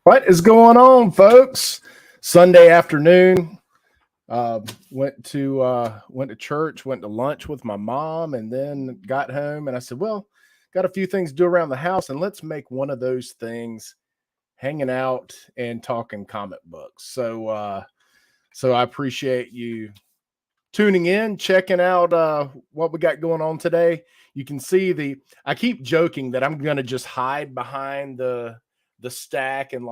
What is going on, folks? Sunday afternoon. Went to church, went to lunch with my mom, and then got home. And I said, "Well, got a few things to do around the house, and let's make one of those things hanging out and talking comic books." So I appreciate you tuning in, checking out what we got going on today. You can see I keep joking that I'm gonna just hide behind the stack and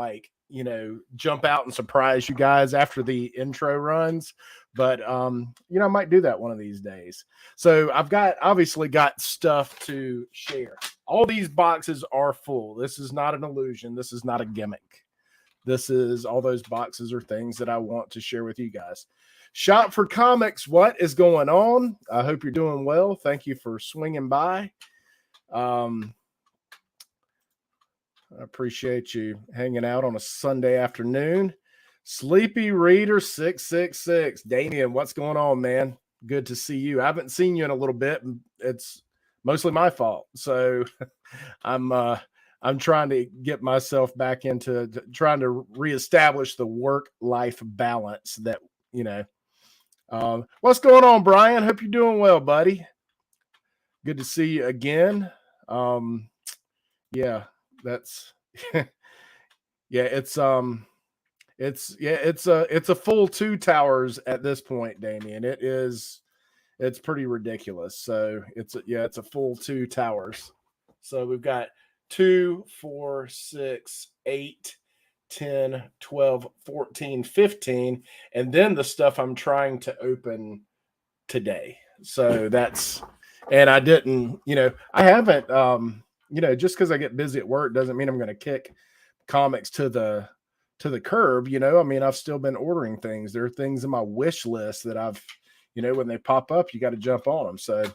jump out and surprise you guys after the intro runs. But I might do that one of these days. So I've obviously got stuff to share. All these boxes are full. This is not an illusion. This is not a gimmick. This is all those boxes are things that I want to share with you guys. Shop for Comics, what is going on? I hope you're doing well. Thank you for swinging by. I appreciate you hanging out on a Sunday afternoon. Sleepy Reader 666. Damien, what's going on, man? Good to see you. I haven't seen you in a little bit. It's mostly my fault. So I'm trying to get myself back into trying to reestablish the work-life balance that, what's going on, Brian? Hope you're doing well, buddy. Good to see you again. Yeah, that's it's a full 2 towers at this point, Damien. It's pretty ridiculous. So it's a full 2 towers. So we've got 2, 4, 6, 8, 10, 12, 14, 15, and then the stuff I'm trying to open today. So and I didn't, I haven't, just because I get busy at work doesn't mean I'm going to kick comics to the curb. I've still been ordering things. There are things in my wish list that I've, when they pop up, you got to jump on them. So,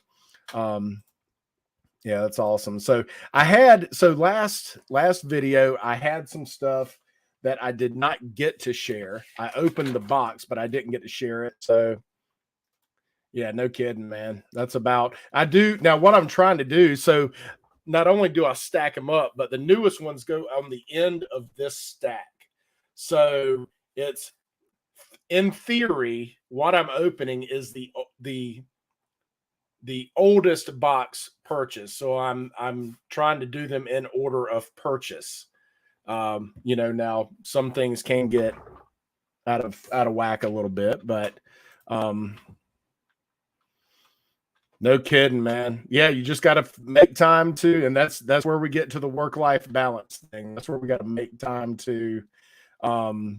yeah, that's awesome. So last video, I had some stuff that I did not get to share. I opened the box, but I didn't get to share it. So yeah, no kidding, man. I do now what I'm trying to do. So not only do I stack them up, but the newest ones go on the end of this stack. So it's, in theory, what I'm opening is the oldest box purchase. So I'm trying to do them in order of purchase. Now some things can get out of whack a little bit, but no kidding, man. Yeah, you just got to make time to, and that's where we get to the work-life balance thing. That's where we got to make time to, to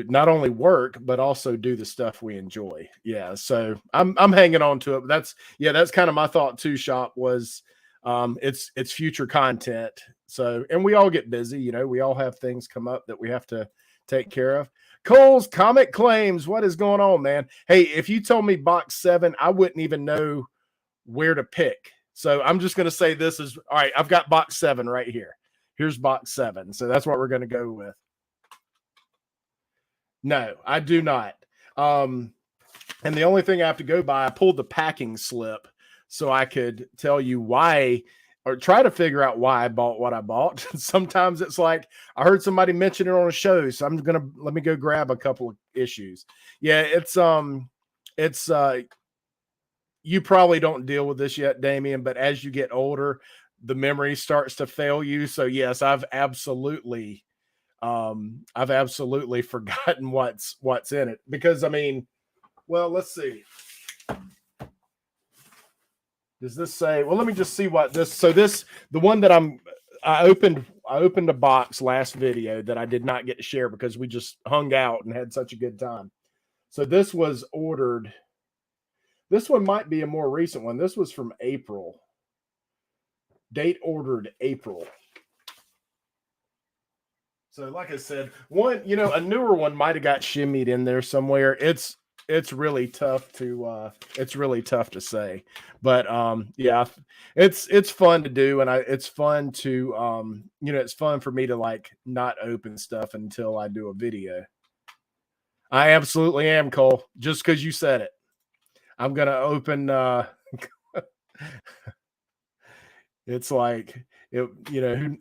not only work but also do the stuff we enjoy. Yeah, so I'm hanging on to it. But that's kind of my thought too. Shop was, it's future content. So, and we all get busy. We all have things come up that we have to take care of. Cole's Comic Claims, what is going on, man? Hey, if you told me box 7, I wouldn't even know where to pick. So I'm just going to say this is, all right, I've got box 7 right here. Here's box 7. So that's what we're going to go with. No, I do not. And the only thing I have to go by, I pulled the packing slip so I could tell you why, or try to figure out why I bought what I bought. Sometimes it's like, I heard somebody mention it on a show, so let me go grab a couple of issues. Yeah, it's you probably don't deal with this yet, Damien, but as you get older, the memory starts to fail you. So yes, I've absolutely forgotten what's in it, because well, let's see. Does this say, well, let me just see what this, the one that I opened a box last video that I did not get to share because we just hung out and had such a good time. So this was ordered. This one might be a more recent one. This was from April. Date ordered April. So like I said, one, a newer one might have got shimmied in there somewhere. It's really tough to say, but yeah, it's fun to do, and it's fun to it's fun for me to like not open stuff until I do a video. I absolutely am, Cole. Just because you said it, I'm gonna open. It's like who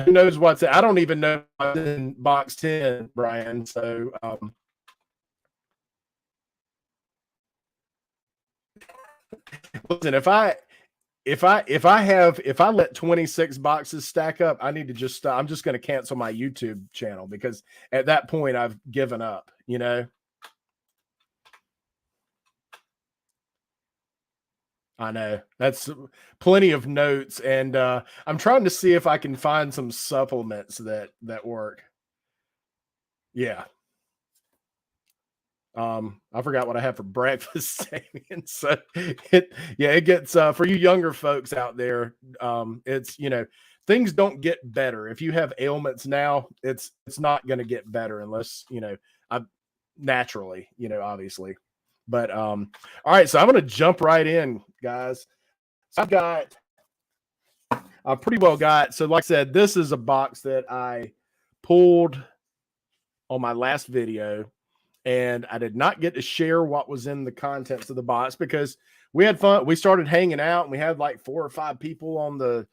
knows what's I don't even know what's in box 10, Brian. So listen, if I let 26 boxes stack up, I need to just stop. I'm just going to cancel my YouTube channel, because at that point I've given up, I know that's plenty of notes, and I'm trying to see if I can find some supplements that work. Yeah. I forgot what I had for breakfast, Damien. So it gets for you younger folks out there, it's things don't get better. If you have ailments now, it's not going to get better unless I naturally, obviously. But all right, so I'm going to jump right in, guys. So I've pretty well got, so like I said, this is a box that I pulled on my last video, and I did not get to share what was in the contents of the box because we had fun. We started hanging out, and we had like 4 or 5 people on the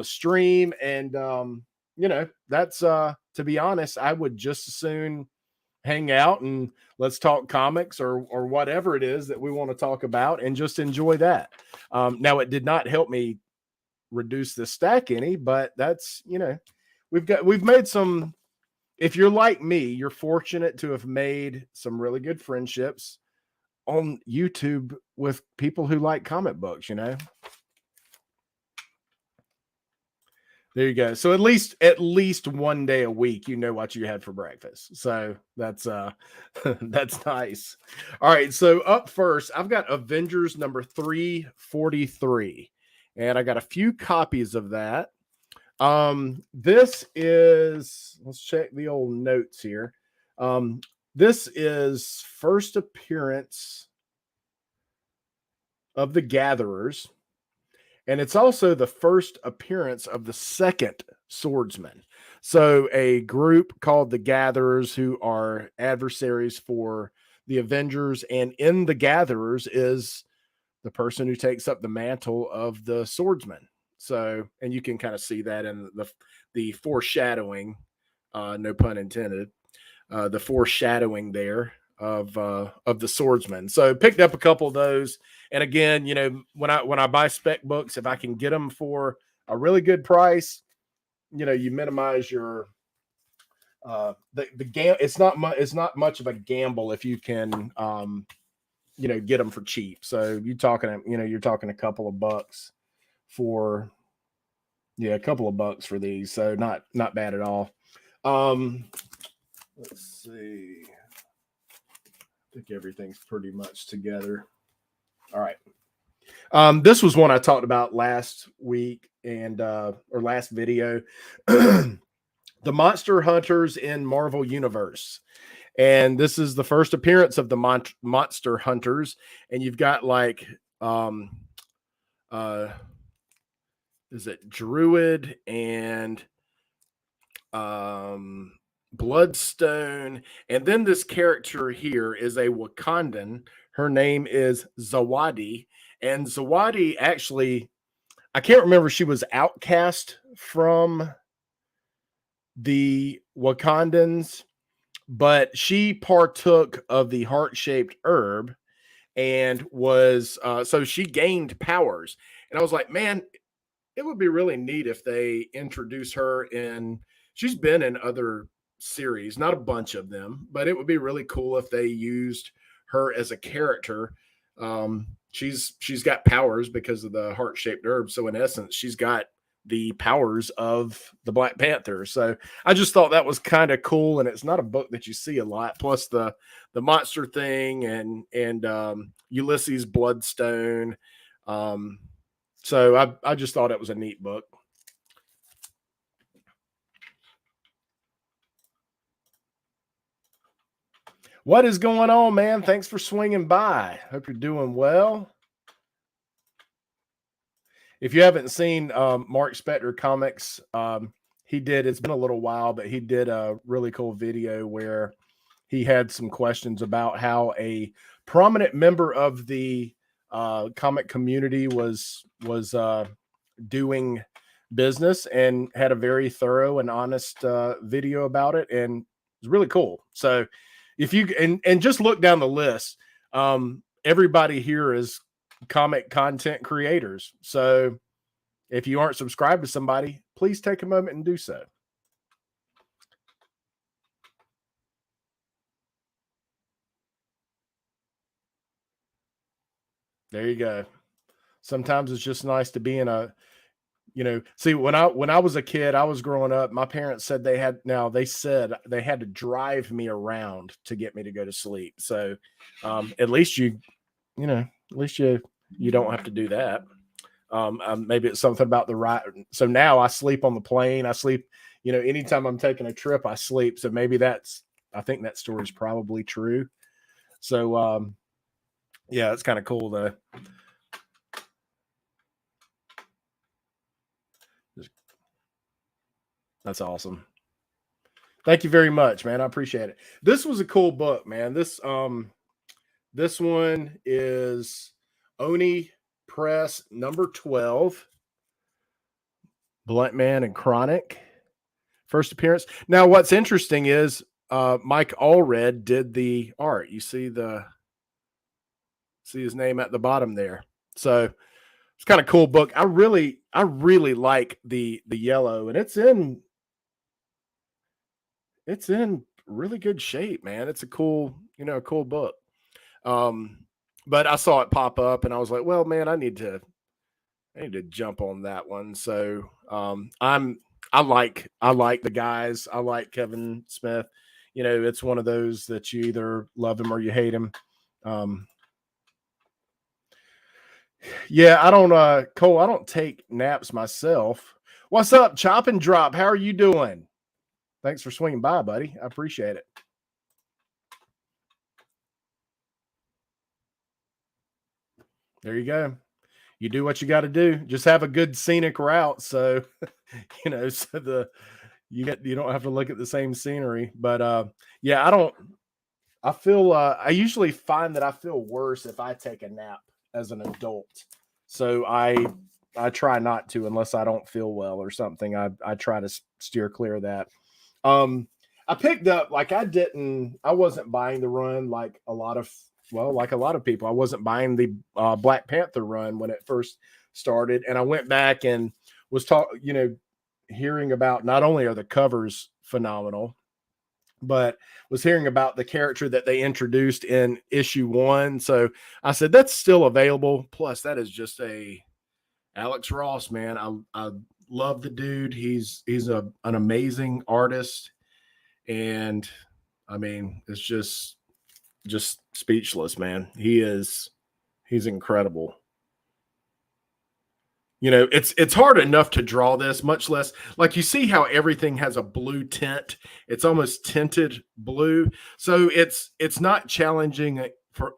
stream, and that's to be honest, I would just as soon hang out and let's talk comics or whatever it is that we want to talk about and just enjoy that. Now, it did not help me reduce the stack any, but that's we've made some. If you're like me, you're fortunate to have made some really good friendships on YouTube with people who like comic books, There you go. So at least one day a week, what you had for breakfast. So that's that's nice. All right. So up first, I've got Avengers number 343, and I got a few copies of that. This is, let's check the old notes here. This is first appearance of the Gatherers, and it's also the first appearance of the second Swordsman. So a group called the Gatherers, who are adversaries for the Avengers, and in the Gatherers is the person who takes up the mantle of the Swordsman. So, and you can kind of see that in the foreshadowing, no pun intended, the foreshadowing there of the Swordsman. So picked up a couple of those. And again, when I buy spec books, if I can get them for a really good price, you minimize your it's not much of a gamble if you can get them for cheap. So you're talking a couple of bucks for a couple of bucks for these. So not bad at all. Let's see. I think everything's pretty much together. All right. This was one I talked about last week and or last video. The Monster Hunters in Marvel Universe. And this is the first appearance of the Monster Hunters. And you've got like is it Druid and Bloodstone, and then this character here is a Wakandan. Her name is Zawadi, and Zawadi actually, I can't remember, she was outcast from the Wakandans, but she partook of the heart-shaped herb and was so she gained powers. And I was like, man, it would be really neat if they introduce her in, she's been in other series, not a bunch of them, but it would be really cool if they used her as a character. She's got powers because of the heart-shaped herb. So in essence, she's got the powers of the Black Panther. So I just thought that was kind of cool. And it's not a book that you see a lot. Plus the monster thing and Ulysses Bloodstone. So I just thought it was a neat book. What is going on, man? Thanks for swinging by. Hope you're doing well. If you haven't seen Mark Spector Comics, he did, it's been a little while, but he did a really cool video where he had some questions about how a prominent member of the comic community was doing business and had a very thorough and honest video about it, and it was really cool. So if you and just look down the list, everybody here is comic content creators. So if you aren't subscribed to somebody, please take a moment and do so. There you go. Sometimes it's just nice to be in a, see, when I was a kid, I was growing up, my parents said they had to drive me around to get me to go to sleep. So at least you don't have to do that. Maybe it's something about the right. So now I sleep on the plane. I sleep, anytime I'm taking a trip, I sleep. So maybe I think that story is probably true. So yeah, it's kind of cool though. That's awesome. Thank you very much, man. I appreciate it. This was a cool book, man. This one is Oni Press number 12. Blunt Man and Chronic. First appearance. Now, what's interesting is Mike Allred did the art. You see his name at the bottom there. So it's kind of cool book. I really like the yellow, and it's in really good shape, man. It's a cool book. But I saw it pop up and I was like, well, man, I need to jump on that one. So I like the guys. I like Kevin Smith. It's one of those that you either love him or you hate him. Yeah, I don't Cole, I don't take naps myself. What's up, Chop and Drop? How are you doing? Thanks for swinging by, buddy. I appreciate it. There you go. You do what you got to do. Just have a good scenic route. So, you don't have to look at the same scenery. But yeah, I usually find that I feel worse if I take a nap as an adult. So I try not to unless I don't feel well or something. I try to steer clear of that. I picked up, I wasn't buying the run like a lot of people. I wasn't buying the Black Panther run when it first started, and I went back and was hearing about, not only are the covers phenomenal, but was hearing about the character that they introduced in issue 1. So I said, that's still available. Plus, that is just Alex Ross, man. I love the dude. He's an amazing artist, and I mean, it's just speechless, man. He's incredible. It's hard enough to draw this, much less, like, you see how everything has a blue tint. It's almost tinted blue. So it's not challenging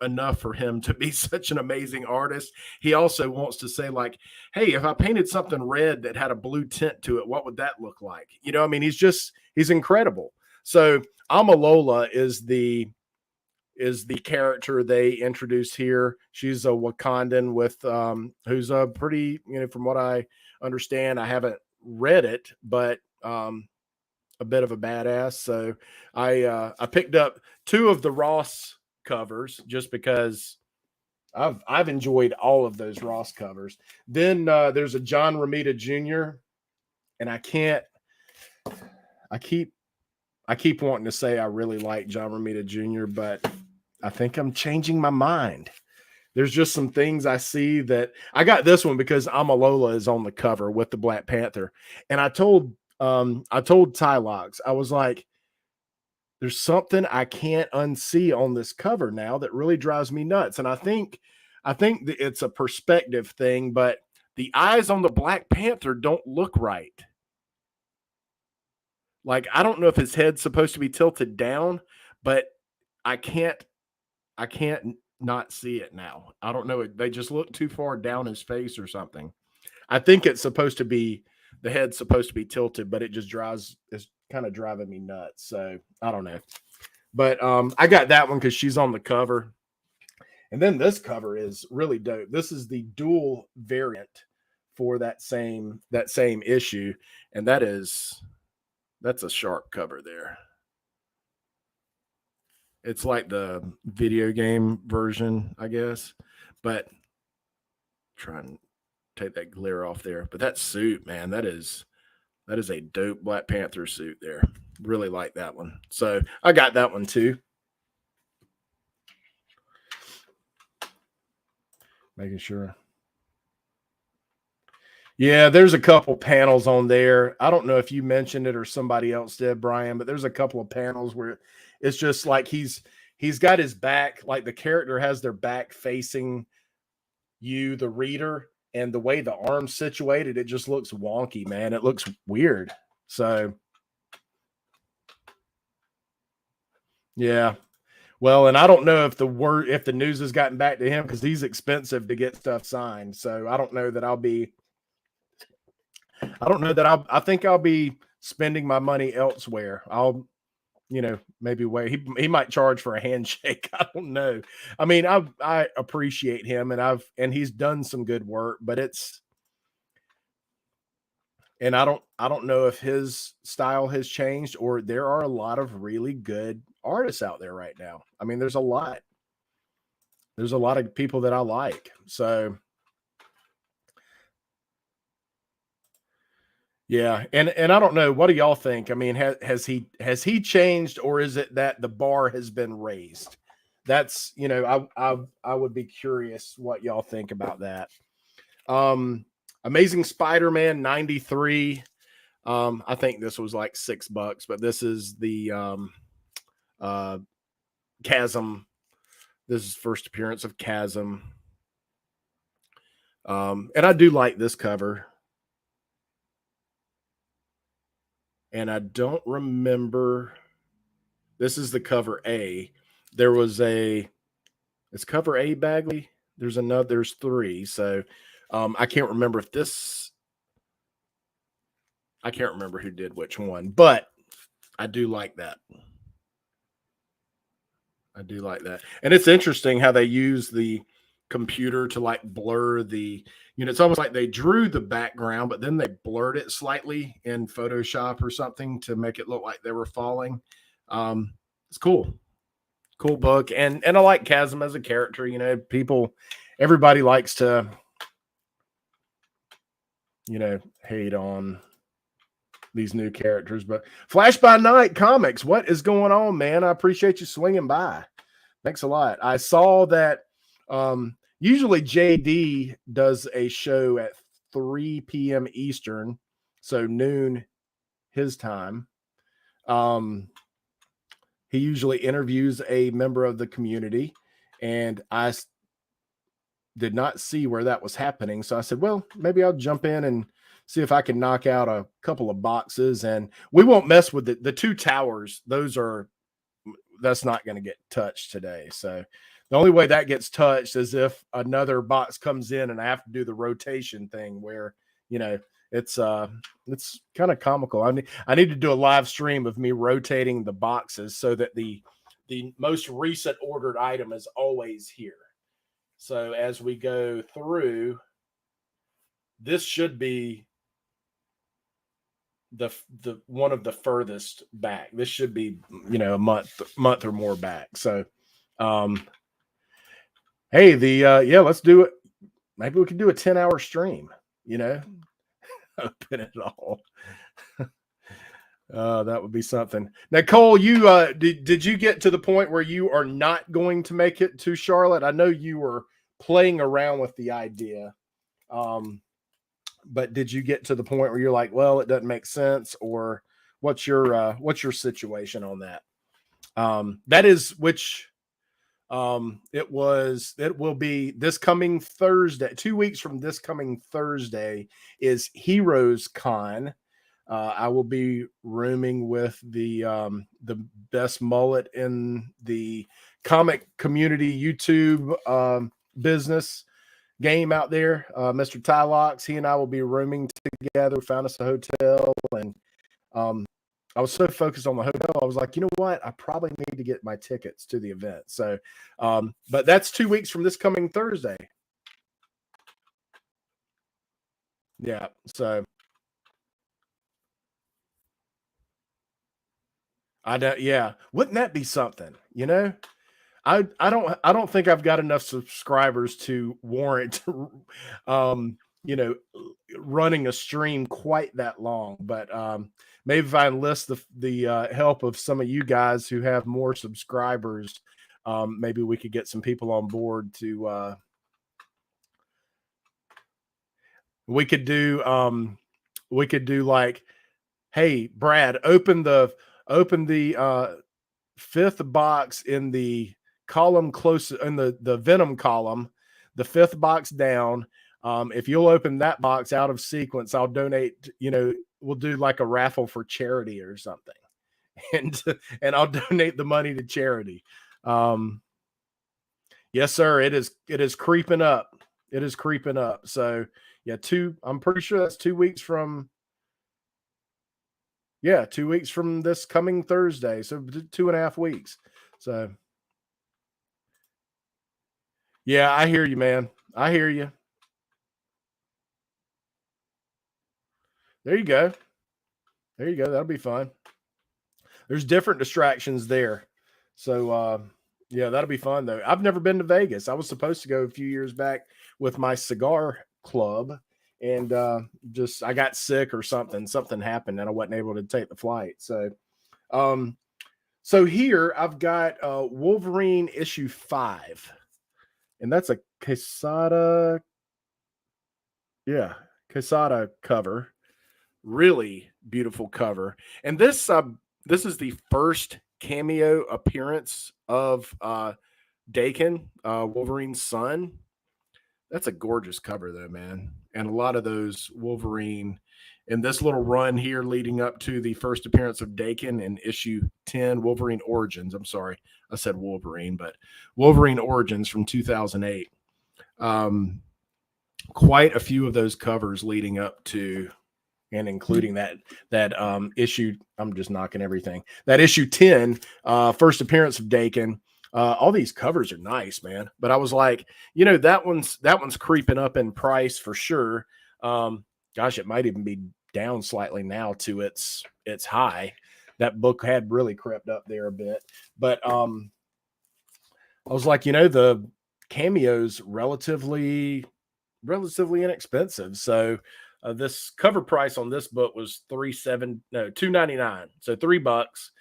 enough for him to be such an amazing artist. He also wants to say, like, hey, if I painted something red that had a blue tint to it, what would that look like? I mean, he's incredible. So Amalola is the character they introduced here. She's a Wakandan with who's a pretty, from what I understand, I haven't read it, but a bit of a badass. So I picked up 2 of the Ross covers just because I've enjoyed all of those Ross covers. Then there's a John Romita Jr. and I keep wanting to say I really like John Romita Jr., but I think I'm changing my mind. There's just some things I see that I got this one because Amalola is on the cover with the Black Panther. And I told Tylox, I was like, there's something I can't unsee on this cover now that really drives me nuts. And I think that it's a perspective thing, but the eyes on the Black Panther don't look right. Like, I don't know if his head's supposed to be tilted down, but I can't not see it now. I don't know. They just look too far down his face or something. I think it's supposed to be, the head's supposed to be tilted, but it's kind of driving me nuts. So I don't know. But I got that one because she's on the cover. And then this cover is really dope. This is the dual variant for that same issue, and that's a sharp cover there. It's like the video game version, I guess, but try and take that glare off there. But that suit, man, that is a dope Black Panther suit there. Really like that one. So I got that one too. Making sure. Yeah, there's a couple panels on there. I don't know if you mentioned it or somebody else did, Brian, but there's a couple of panels where it's just like he's got his back, like the character has their back facing you, the reader, and the way the arm's situated, it just looks wonky, man. It looks weird. So yeah. Well, and I don't know if the news has gotten back to him because he's expensive to get stuff signed. So I don't know that I think I'll be spending my money elsewhere. I'll, maybe wait. He might charge for a handshake. I don't know. I mean, I appreciate him and he's done some good work, but I don't know if his style has changed or there are a lot of really good artists out there right now. I mean, there's a lot of people that I like. So yeah, and I don't know. What do y'all think? I mean, has he changed, or is it that the bar has been raised? That's I would be curious what y'all think about that. Amazing Spider-Man 93. I think this was like $6, but this is the Chasm. This is first appearance of Chasm. And I do like this cover. And I don't remember. This is the cover A. It's cover A, Bagley. There's 3. So I can't remember I can't remember who did which one, but I do like that. I do like that. And it's interesting how they use the computer to like blur it's almost like they drew the background, but then they blurred it slightly in Photoshop or something to make it look like they were falling. It's cool. Cool book. And I like Chasm as a character. Everybody likes to, hate on these new characters, but Flash by Night Comics, what is going on, man? I appreciate you swinging by. Thanks a lot. I saw that usually JD does a show at 3 p.m. Eastern, so noon his time. He usually interviews a member of the community, and I did not see where that was happening. So I said, well, maybe I'll jump in and see if I can knock out a couple of boxes, and we won't mess with the 2 towers. That's not going to get touched today. So the only way that gets touched is if another box comes in and I have to do the rotation thing where, it's kind of comical. I need to do a live stream of me rotating the boxes so that the most recent ordered item is always here. So as we go through, this should be the one of the furthest back. This should be, a month or more back. So, hey, let's do it. Maybe we could do a 10-hour stream, open it all. That would be something. Now, Cole, you did you get to the point where you are not going to make it to Charlotte? I know you were playing around with the idea. But did you get to the point where you're like, well, it doesn't make sense, or what's your situation on that? That is which it will be this coming Thursday. 2 weeks from this coming Thursday is Heroes Con. I will be rooming with the best mullet in the comic community YouTube business game out there, Mr. Tylocks. He and I will be rooming together. Found us a hotel, and I was so focused on the hotel. I was like, you know what? I probably need to get my tickets to the event. So, but that's 2 weeks from this coming Thursday. Yeah. So I don't. Yeah. Wouldn't that be something? You know, I don't think I've got enough subscribers to warrant, you know, running a stream quite that long. But maybe if I enlist the help of some of you guys who have more subscribers, maybe we could get some people on board to. We could do. We could do like, hey, Brad, open the fifth box in the column close in the Venom column, the fifth box down. If you'll open that box out of sequence, I'll donate. You know, we'll do like a raffle for charity or something, and and I'll donate the money to charity. Um, yes, sir. It is creeping up. It is creeping up. So yeah, I'm pretty sure that's 2 weeks from. Yeah, 2 weeks from this coming Thursday. So 2.5 weeks. So yeah, I hear you, man. I hear you. There you go. There you go. That'll be fun. There's different distractions there. So yeah, that'll be fun though. I've never been to Vegas. I was supposed to go a few years back with my cigar club, and just I got sick or something. Something happened and I wasn't able to take the flight. Um so here I've got Wolverine issue 5. And that's a Quesada, yeah, Quesada cover. Really beautiful cover. And this is the first cameo appearance of Dakin, Wolverine's son. That's a gorgeous cover though, man. And a lot of those Wolverine in this little run here leading up to the first appearance of Dakin in issue 10, Wolverine Origins. I'm sorry, I said Wolverine, but Wolverine Origins from 2008. Quite a few of those covers leading up to and including that issue. I'm just knocking everything. That issue 10, first appearance of Dakin. All these covers are nice, man. But I was like, you know, that one's creeping up in price for sure. Gosh, it might even be down slightly now to its high. That book had really crept up there a bit. But I was like, you know, the cameos relatively inexpensive. So this cover price on this book was $2.99. So $3.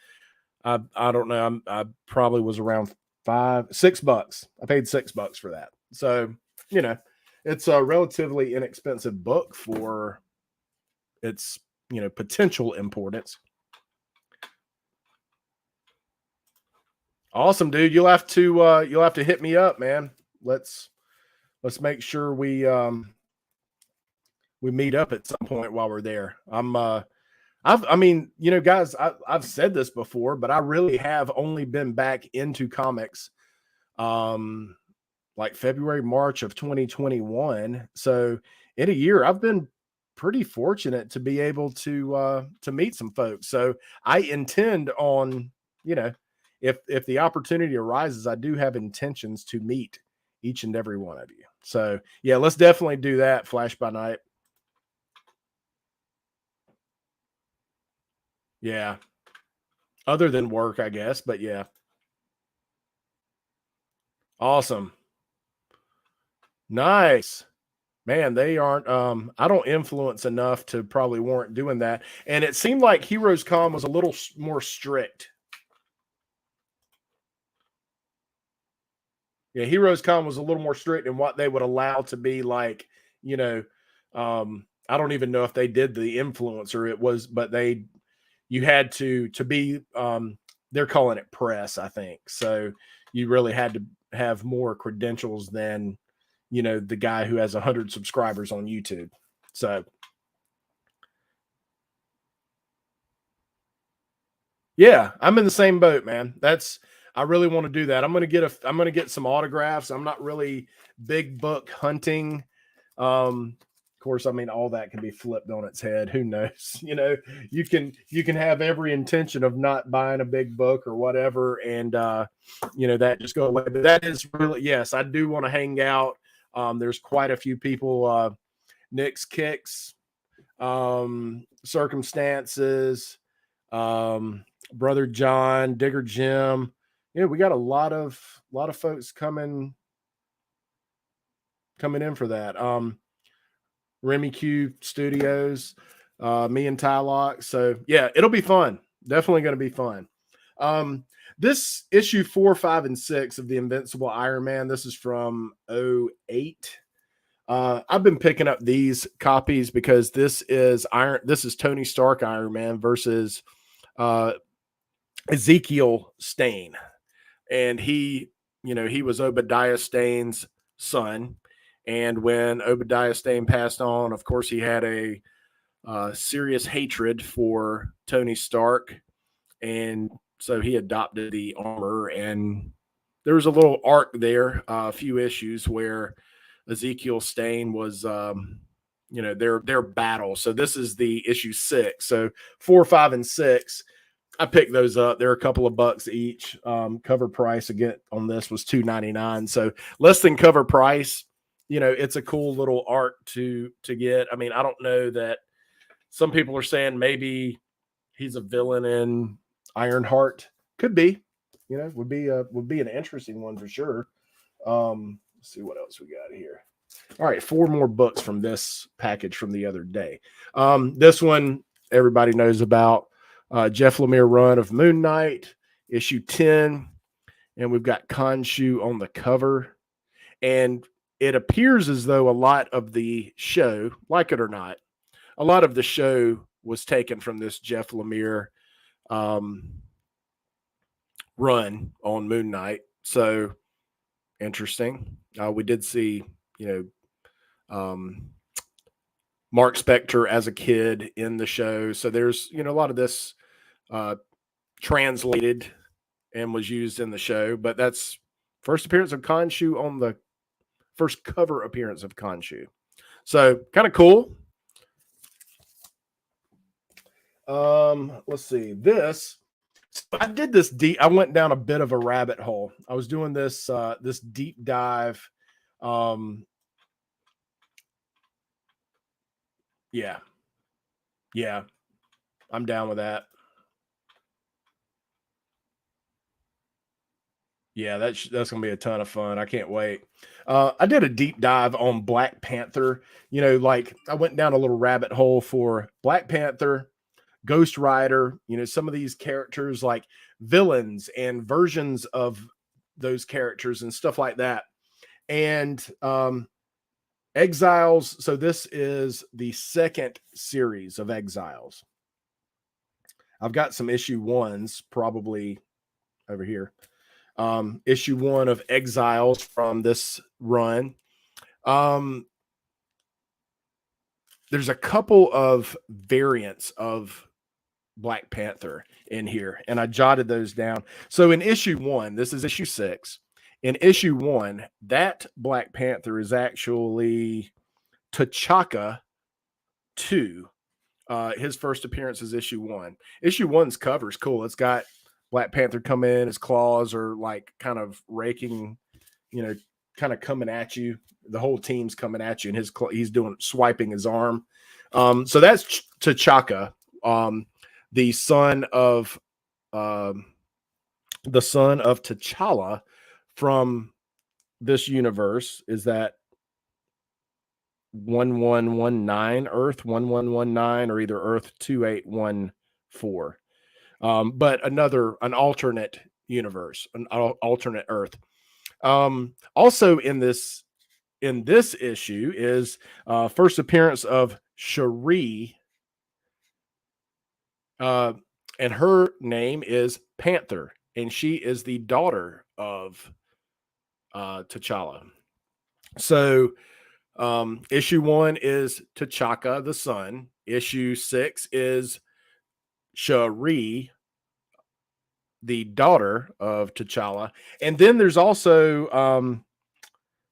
I don't know. I probably was around $6. I paid $6 for that. So, you know, it's a relatively inexpensive book for its, you know, potential importance. Awesome, dude. You'll have to hit me up, man. Let's make sure we meet up at some point while we're there. I mean, you know, guys, I've said this before, but I really have only been back into comics, like February, March of 2021. So in a year, I've been pretty fortunate to be able to meet some folks. So I intend on, you know, if the opportunity arises, I do have intentions to meet each and every one of you. So yeah, let's definitely do that. Flash by Night. Yeah. Other than work, I guess, but yeah. Awesome. Nice. Man, they aren't I don't influence enough to probably warrant doing that. And it seemed like Heroes Con was a little more strict. Yeah, Heroes Con was a little more strict in what they would allow to be like, you know, I don't even know if they did the influencer. It was, but you had to be they're calling it press, I think. So you really had to have more credentials than, you know, the guy who has 100 subscribers on YouTube. So yeah, I'm in the same boat, man. I really want to do that. I'm gonna get some autographs. I'm not really big book hunting. Of course, I mean all that can be flipped on its head. Who knows? You know, you can have every intention of not buying a big book or whatever, and you know, that just go away. But that is really, yes, I do want to hang out. There's quite a few people Nick's Kicks, Circumstances, Brother John, Digger Jim. Yeah, we got a lot of folks coming in for that. Remy Q Studios, me and Tylock. So yeah, it'll be fun. Definitely going to be fun. This issue 4, 5, and 6 of the Invincible Iron Man. This is from 08. I've been picking up these copies because this is Tony Stark Iron Man versus Ezekiel Stane, and he was Obadiah Stane's son. And when Obadiah Stane passed on, of course, he had a serious hatred for Tony Stark, and so he adopted the armor. And there was a little arc there, a few issues where Ezekiel Stane was, their battle. So this is the issue 6. So 4, 5, and 6. I picked those up. They're a couple of bucks each. Cover price again on this was $2.99. So less than cover price. It's a cool little arc to get. I mean, I don't know that some people are saying maybe he's a villain in Ironheart. Could be. Would be an interesting one for sure. Let's see what else we got here. All right, 4 more books from this package from the other day. This one everybody knows about. Jeff Lemire run of Moon Knight, issue 10. And we've got Khonshu on the cover. And it appears as though a lot of the show, like it or not, a lot of the show was taken from this Jeff Lemire run on Moon Knight. So interesting. We did see, Mark Spector as a kid in the show. So there's, a lot of this translated and was used in the show, but that's first appearance of Khonshu on the first cover appearance of Khonshu. So kind of cool. Let's see this. I did this deep. I went down a bit of a rabbit hole. I was doing this deep dive. Yeah, I'm down with that. Yeah, that's gonna be a ton of fun. I can't wait. I did a deep dive on Black Panther. Like I went down a little rabbit hole for Black Panther, Ghost Rider, some of these characters like villains and versions of those characters and stuff like that. And Exiles. So this is the second series of Exiles. I've got some issue 1s probably over here. Issue 1 of Exiles from this run. There's a couple of variants of Black Panther in here, and I jotted those down. So in issue 1, this is issue 6. In issue 1, that Black Panther is actually T'Chaka 2. His first appearance is issue 1. Issue 1's cover is cool. It's got Black Panther come in, his claws are like kind of raking, kind of coming at you. The whole team's coming at you, and he's swiping his arm. So that's T'Chaka, the son of T'Challa from this universe. Is that 1119 Earth 1119 or either Earth 2814? But an alternate universe, an alternate Earth. Also in this issue is first appearance of Shuri, and her name is Panther, and she is the daughter of T'Challa. So issue 1 is T'Chaka, the son. Issue 6 is Shuri, the daughter of T'Challa. And then there's also,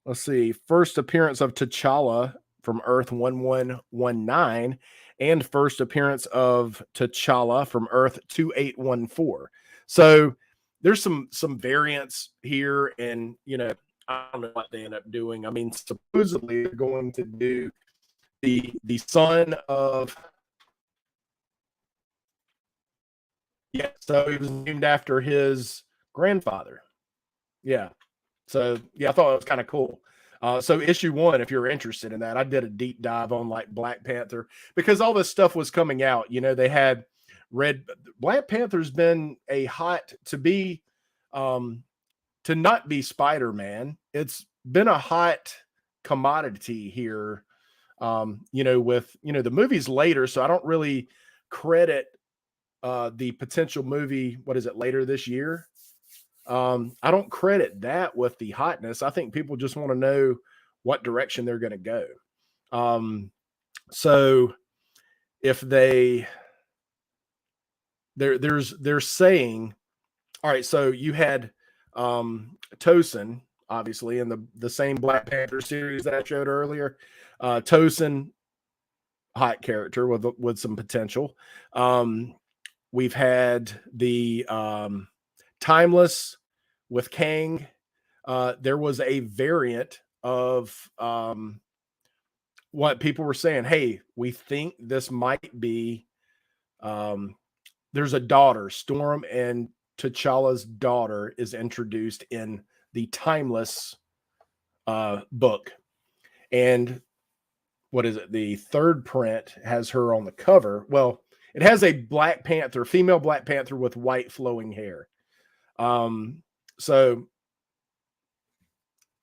let's see, first appearance of T'Challa from Earth 1119 and first appearance of T'Challa from Earth 2814. So there's some variants here, and I don't know what they end up doing. I mean, supposedly they're going to do the son of, yeah, so he was named after his grandfather. Yeah. So yeah, I thought it was kind of cool. So issue one, if you're interested in that, I did a deep dive on like Black Panther because all this stuff was coming out. You know, they had red Black Panther's been a hot um to not be Spider-Man. It's been a hot commodity here. You know, with the movies later, so I don't really credit the potential movie, what is it, later this year? I don't credit that with the hotness. I think people just want to know what direction they're going to go. So if they're saying, all right, so you had Tosin, obviously, in the same Black Panther series that I showed earlier. Tosin, hot character with some potential. We've had the Timeless with Kang. There was a variant of what people were saying. Hey, we think this might be. There's a daughter, Storm, and T'Challa's daughter is introduced in the Timeless book, and what is it? The third print has her on the cover. Well, it has a Black Panther, female Black Panther with white flowing hair. So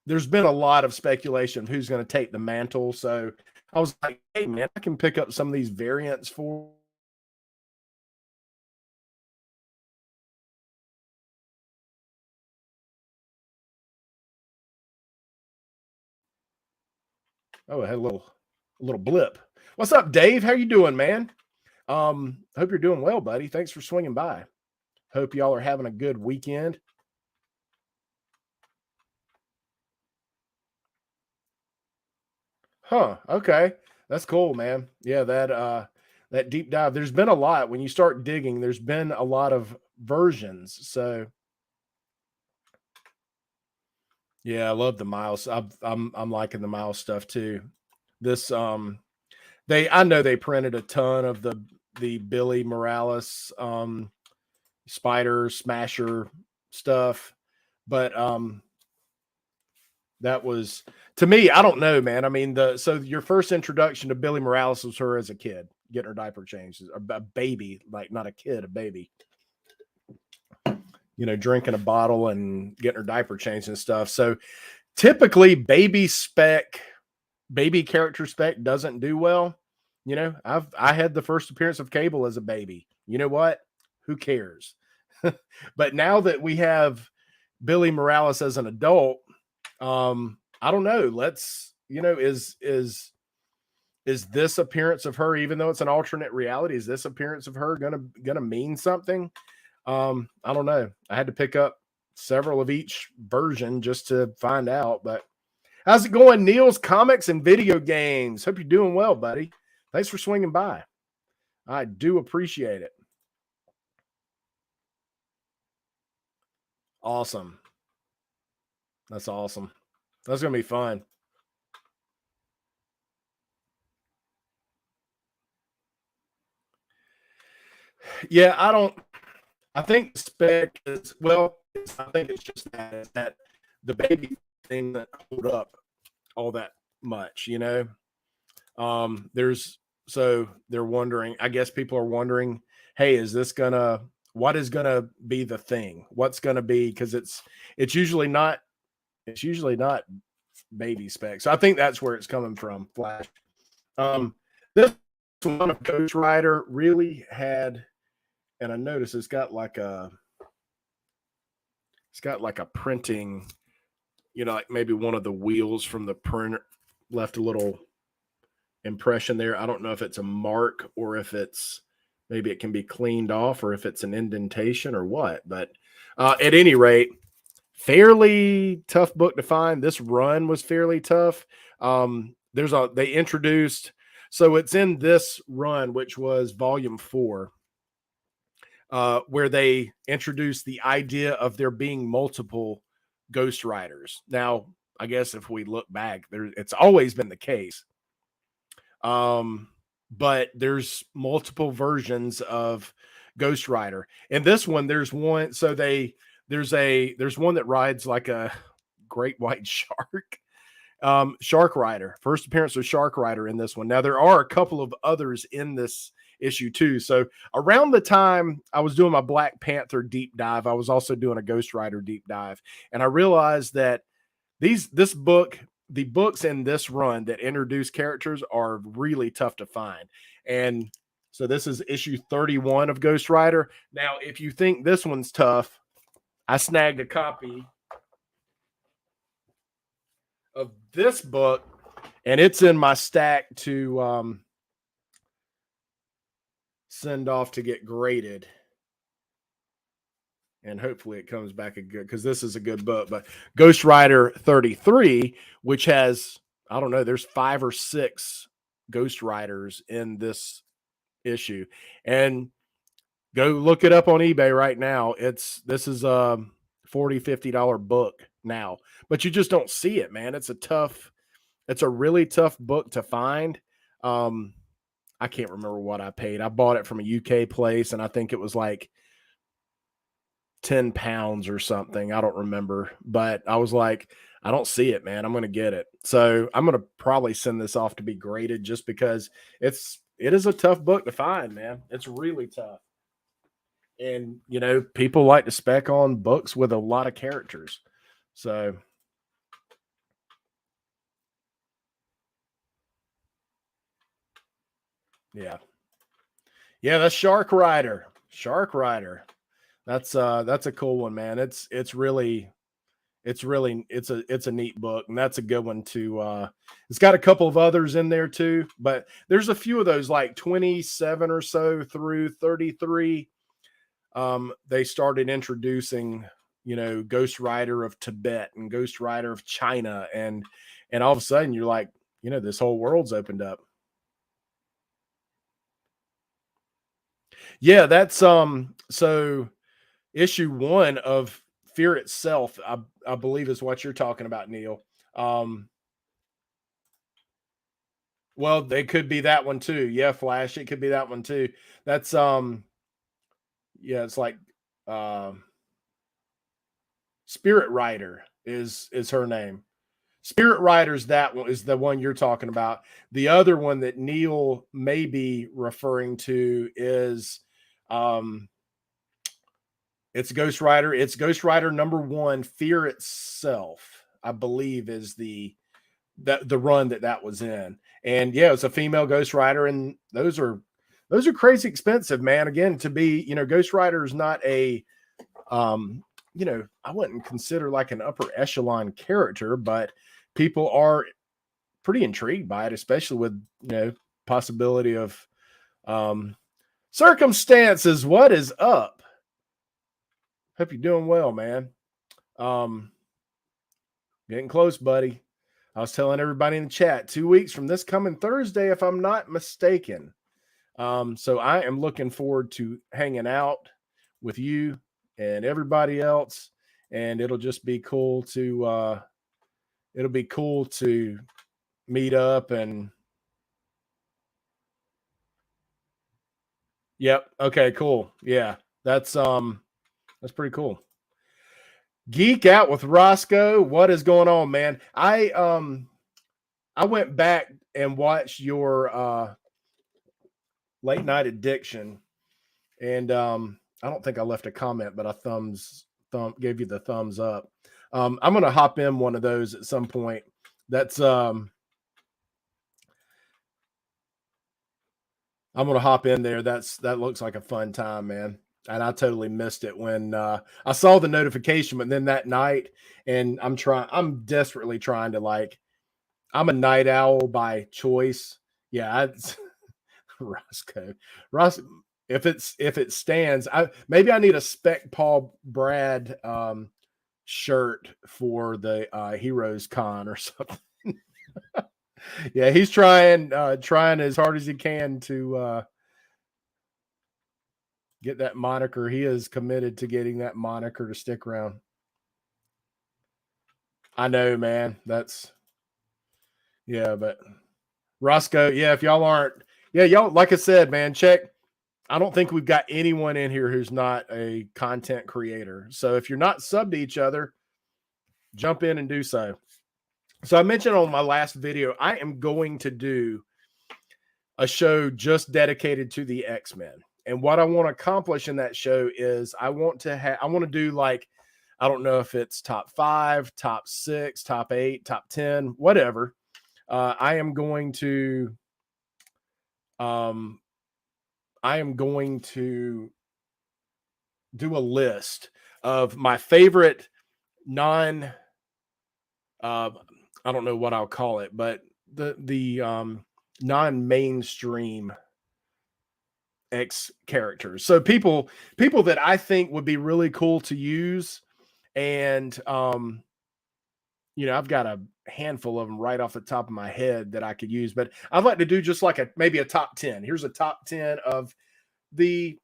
there's been a lot of speculation of who's going to take the mantle. So I was like, hey, man, I can pick up some of these variants for. Oh, I had a little blip. What's up, Dave? How you doing, man? Hope you're doing well, buddy. Thanks for swinging by. Hope y'all are having a good weekend. Huh. Okay. That's cool, man. Yeah, that deep dive. There's been a lot when you start digging, there's been a lot of versions. So yeah, I love the Miles. I'm liking the Miles stuff too. This I know they printed a ton of the Billy Morales Spider Smasher stuff, but that was, to me, I don't know, man. I mean, so your first introduction to Billy Morales was her as a kid, getting her diaper changed, a baby, like not a kid, a baby. Drinking a bottle and getting her diaper changed and stuff. So typically, baby character spec doesn't do well. I had the first appearance of Cable as a baby. You know what? Who cares? But now that we have Billy Morales as an adult, I don't know. Let's, is this appearance of her, even though it's an alternate reality, is this appearance of her gonna mean something? I don't know. I had to pick up several of each version just to find out. But how's it going, Neil's Comics and Video Games? Hope you're doing well, buddy. Thanks for swinging by. I do appreciate it. Awesome. That's awesome. That's gonna be fun. Yeah, I think spec is, well, I think it's just that the baby thing that hold up all that much. There's so they're wondering, I guess people are wondering, hey, what is gonna be the thing? What's gonna be, because it's usually not baby spec. So I think that's where it's coming from, Flash. This one of Ghost Rider really had, and I noticed it's got like a printing, like maybe one of the wheels from the printer left a little impression there. I don't know if it's a mark or if it's, maybe it can be cleaned off, or if it's an indentation or what. But at any rate, fairly tough book to find. This run was fairly tough. They introduced, so it's in this run, which was volume 4, where they introduced the idea of there being multiple Ghost Riders. Now, I guess if we look back, it's always been the case. But there's multiple versions of Ghost Rider. And this one, there's one. So there's one that rides like a great white shark. Shark Rider, first appearance of Shark Rider in this one. Now there are a couple of others in this issue too. So around the time I was doing my Black Panther deep dive, I was also doing a Ghost Rider deep dive, and I realized that the books in this run that introduce characters are really tough to find. And so this is issue 31 of Ghost Rider. Now, if you think this one's tough, I snagged a copy of this book, and it's in my stack to send off to get graded. And hopefully it comes back a good, because this is a good book. But Ghost Rider 33, which has, I don't know, there's 5 or 6 Ghost Riders in this issue. And go look it up on eBay right now. This is a $40-$50 book now, but you just don't see it, man. It's a really tough book to find. I can't remember what I paid. I bought it from a UK place, and I think it was like 10 pounds or something. I don't remember, but I was like, I don't see it, man. I'm going to get it. So I'm going to probably send this off to be graded, just because it is a tough book to find, man. It's really tough. And, people like to spec on books with a lot of characters. So, yeah. Yeah, that's Shark Rider. Shark Rider. That's a cool one, man. It's a neat book, and that's a good one to it's got a couple of others in there too, but there's a few of those, like 27 or so through 33. They started introducing, Ghost Rider of Tibet and Ghost Rider of China, and all of a sudden you're like, this whole world's opened up. Yeah, that's so issue 1 of Fear Itself, I believe, is what you're talking about, Neil. Well, they could be that one too. Yeah, Flash, it could be that one too. That's yeah, it's like Spirit Rider is her name. Spirit Rider's that one, is the one you're talking about. The other one that Neil may be referring to is it's Ghost Rider. It's Ghost Rider #1, Fear Itself, I believe, is the run that was in. And yeah, it's a female Ghost Rider, and those are crazy expensive, man. Again, to be, Ghost Rider is not a I wouldn't consider like an upper echelon character, but people are pretty intrigued by it, especially with, possibility of circumstances. What is up? Hope you're doing well, man. Getting close, buddy. I was telling everybody in the chat, 2 weeks from this coming Thursday, if I'm not mistaken. So I am looking forward to hanging out with you and everybody else, and it'll just be cool to meet up. And yep, okay, cool. Yeah, that's pretty cool. Geek Out with Roscoe. What is going on, man? I went back and watched your Late Night Addiction, and I don't think I left a comment, but I gave you the thumbs up. I'm gonna hop in one of those at some point. That's I'm gonna hop in there. That looks like a fun time, man. And I totally missed it when I saw the notification, but then that night, and I'm desperately trying to, like, I'm a night owl by choice. Yeah, Roscoe. If it stands, maybe I need a Spec Paul Brad shirt for the Heroes Con or something. Yeah, he's trying as hard as he can to get that moniker. He is committed to getting that moniker to stick around. I know, man. Yeah, but Roscoe. Yeah, if y'all aren't, yeah, y'all, like I said, man, check. I don't think we've got anyone in here who's not a content creator. So if you're not subbed to each other, jump in and do so. So I mentioned on my last video, I am going to do a show just dedicated to the X-Men. And what I want to accomplish in that show is I want to do like, I don't know if it's top 5, top 6, top 8, top 10, whatever. I am going to do a list of my favorite I don't know what I'll call it, but the non-mainstream X characters. So people that I think would be really cool to use, and I've got a handful of them right off the top of my head that I could use, but I'd like to do just like maybe a top 10. Here's a top 10 of the,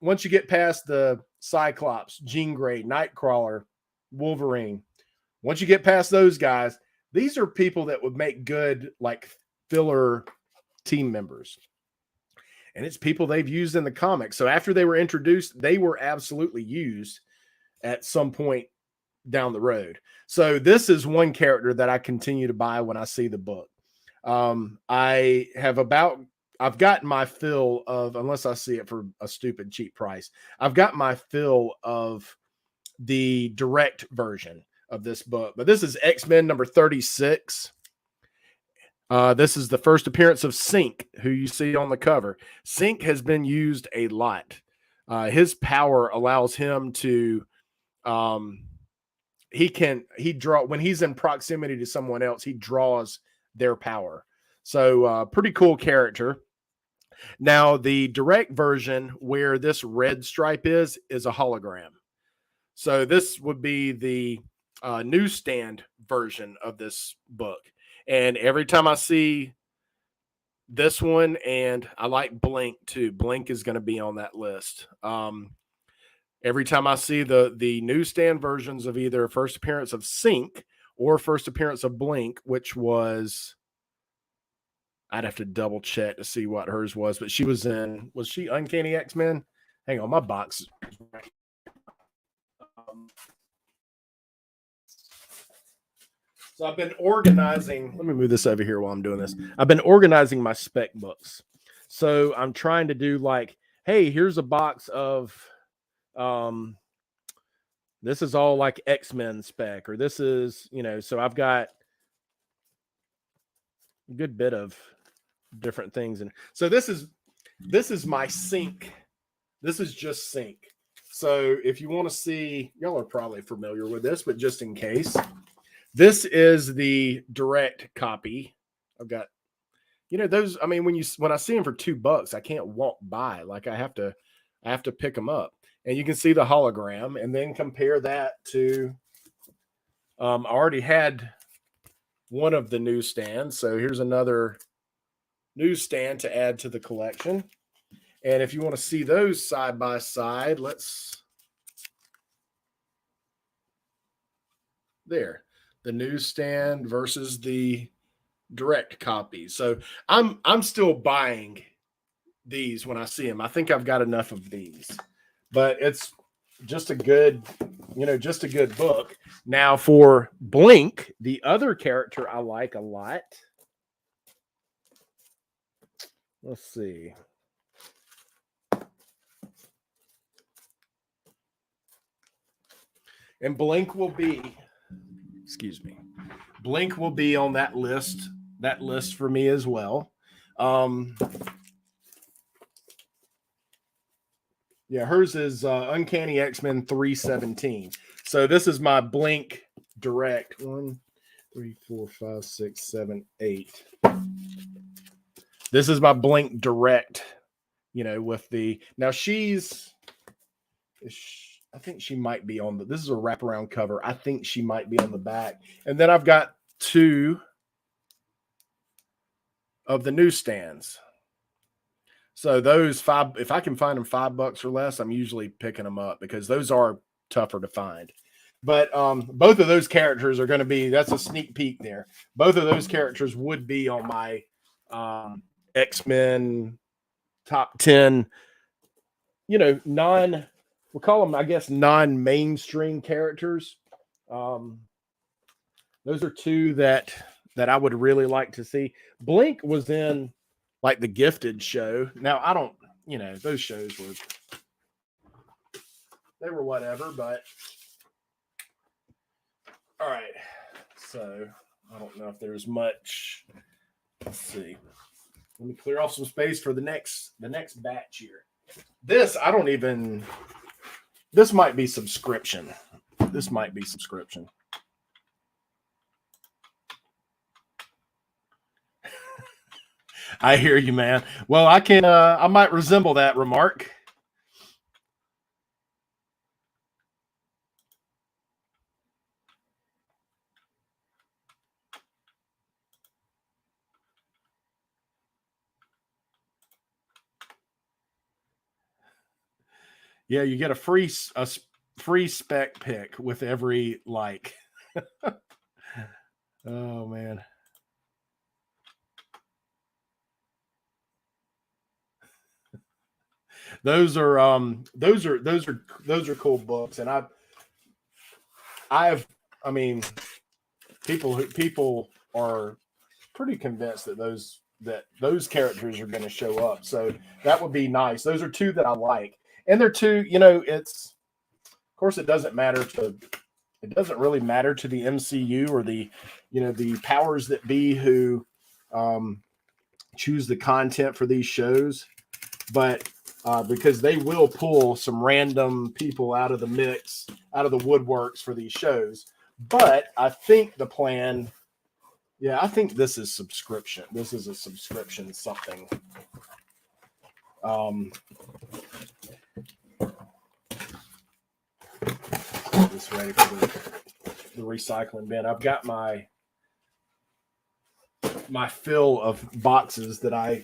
once you get past the Cyclops, Jean Grey, Nightcrawler, Wolverine, once you get past those guys, these are people that would make good like filler team members. And it's people they've used in the comics. So after they were introduced, they were absolutely used at some point down the road. So this is one character that I continue to buy when I see the book. I've gotten my fill of, unless I see it for a stupid cheap price, I've got my fill of the direct version of this book. But this is X-Men number 36. This is the first appearance of Synch, who you see on the cover. Synch has been used a lot. His power allows him to, when he's in proximity to someone else, he draws their power. So pretty cool character. Now, the direct version where this red stripe is a hologram. So this would be the newsstand version of this book. And every time I see this one, and I like Blink too. Blink is going to be on that list. Every time I see the newsstand versions of either first appearance of Synch or first appearance of Blink, which was, I'd have to double check to see what hers was, but was she Uncanny X-Men? Hang on, my box. So I've been organizing. Let me move this over here while I'm doing this. I've been organizing my spec books. So I'm trying to do like, hey, here's a box of, this is all like X-Men spec, or this is, so I've got a good bit of different things. And so this is my Synch. This is just Synch. So if you want to see, y'all are probably familiar with this, but just in case, this is the direct copy. I've got, those. I mean, when I see them for $2, I can't walk by. Like I have to pick them up, and you can see the hologram, and then compare that to. I already had one of the newsstands, so here's another newsstand to add to the collection. And if you want to see those side by side, there. The newsstand versus the direct copy. So I'm still buying these when I see them. I think I've got enough of these, but it's just a good book. Now for Blink, the other character I like a lot. Let's see. And Blink will be on that list for me as well. Hers is Uncanny X-Men 317. So this is my Blink direct. 1, 3, 4, 5, 6, 7, 8. This is my Blink direct, with now I think she might be on this is a wraparound cover. I think she might be on the back. And then I've got 2 of the newsstands. So those 5, if I can find them $5 or less, I'm usually picking them up because those are tougher to find. But both of those characters are going to be, that's a sneak peek there. Both of those characters would be on my X-Men top 10, we'll call them, I guess, non-mainstream characters. Those are two that I would really like to see. Blink was in like the Gifted show. Now I don't, those shows were whatever, but all right. So I don't know if there's much. Let's see. Let me clear off some space for the next batch here. This might be subscription. I hear you, man. Well, I might resemble that remark. Yeah, you get a free spec pick with every like. Oh man. Those are cool books, and I mean, people are pretty convinced that those characters are going to show up. So that would be nice. Those are two that I like, and they're two. It's, of course, it doesn't really matter to the MCU or the powers that be who choose the content for these shows, but because they will pull some random people out of the mix, out of the woodworks for these shows. But I think the plan, I think this is subscription. This is a subscription something. This ready for the recycling bin. I've got my fill of boxes that I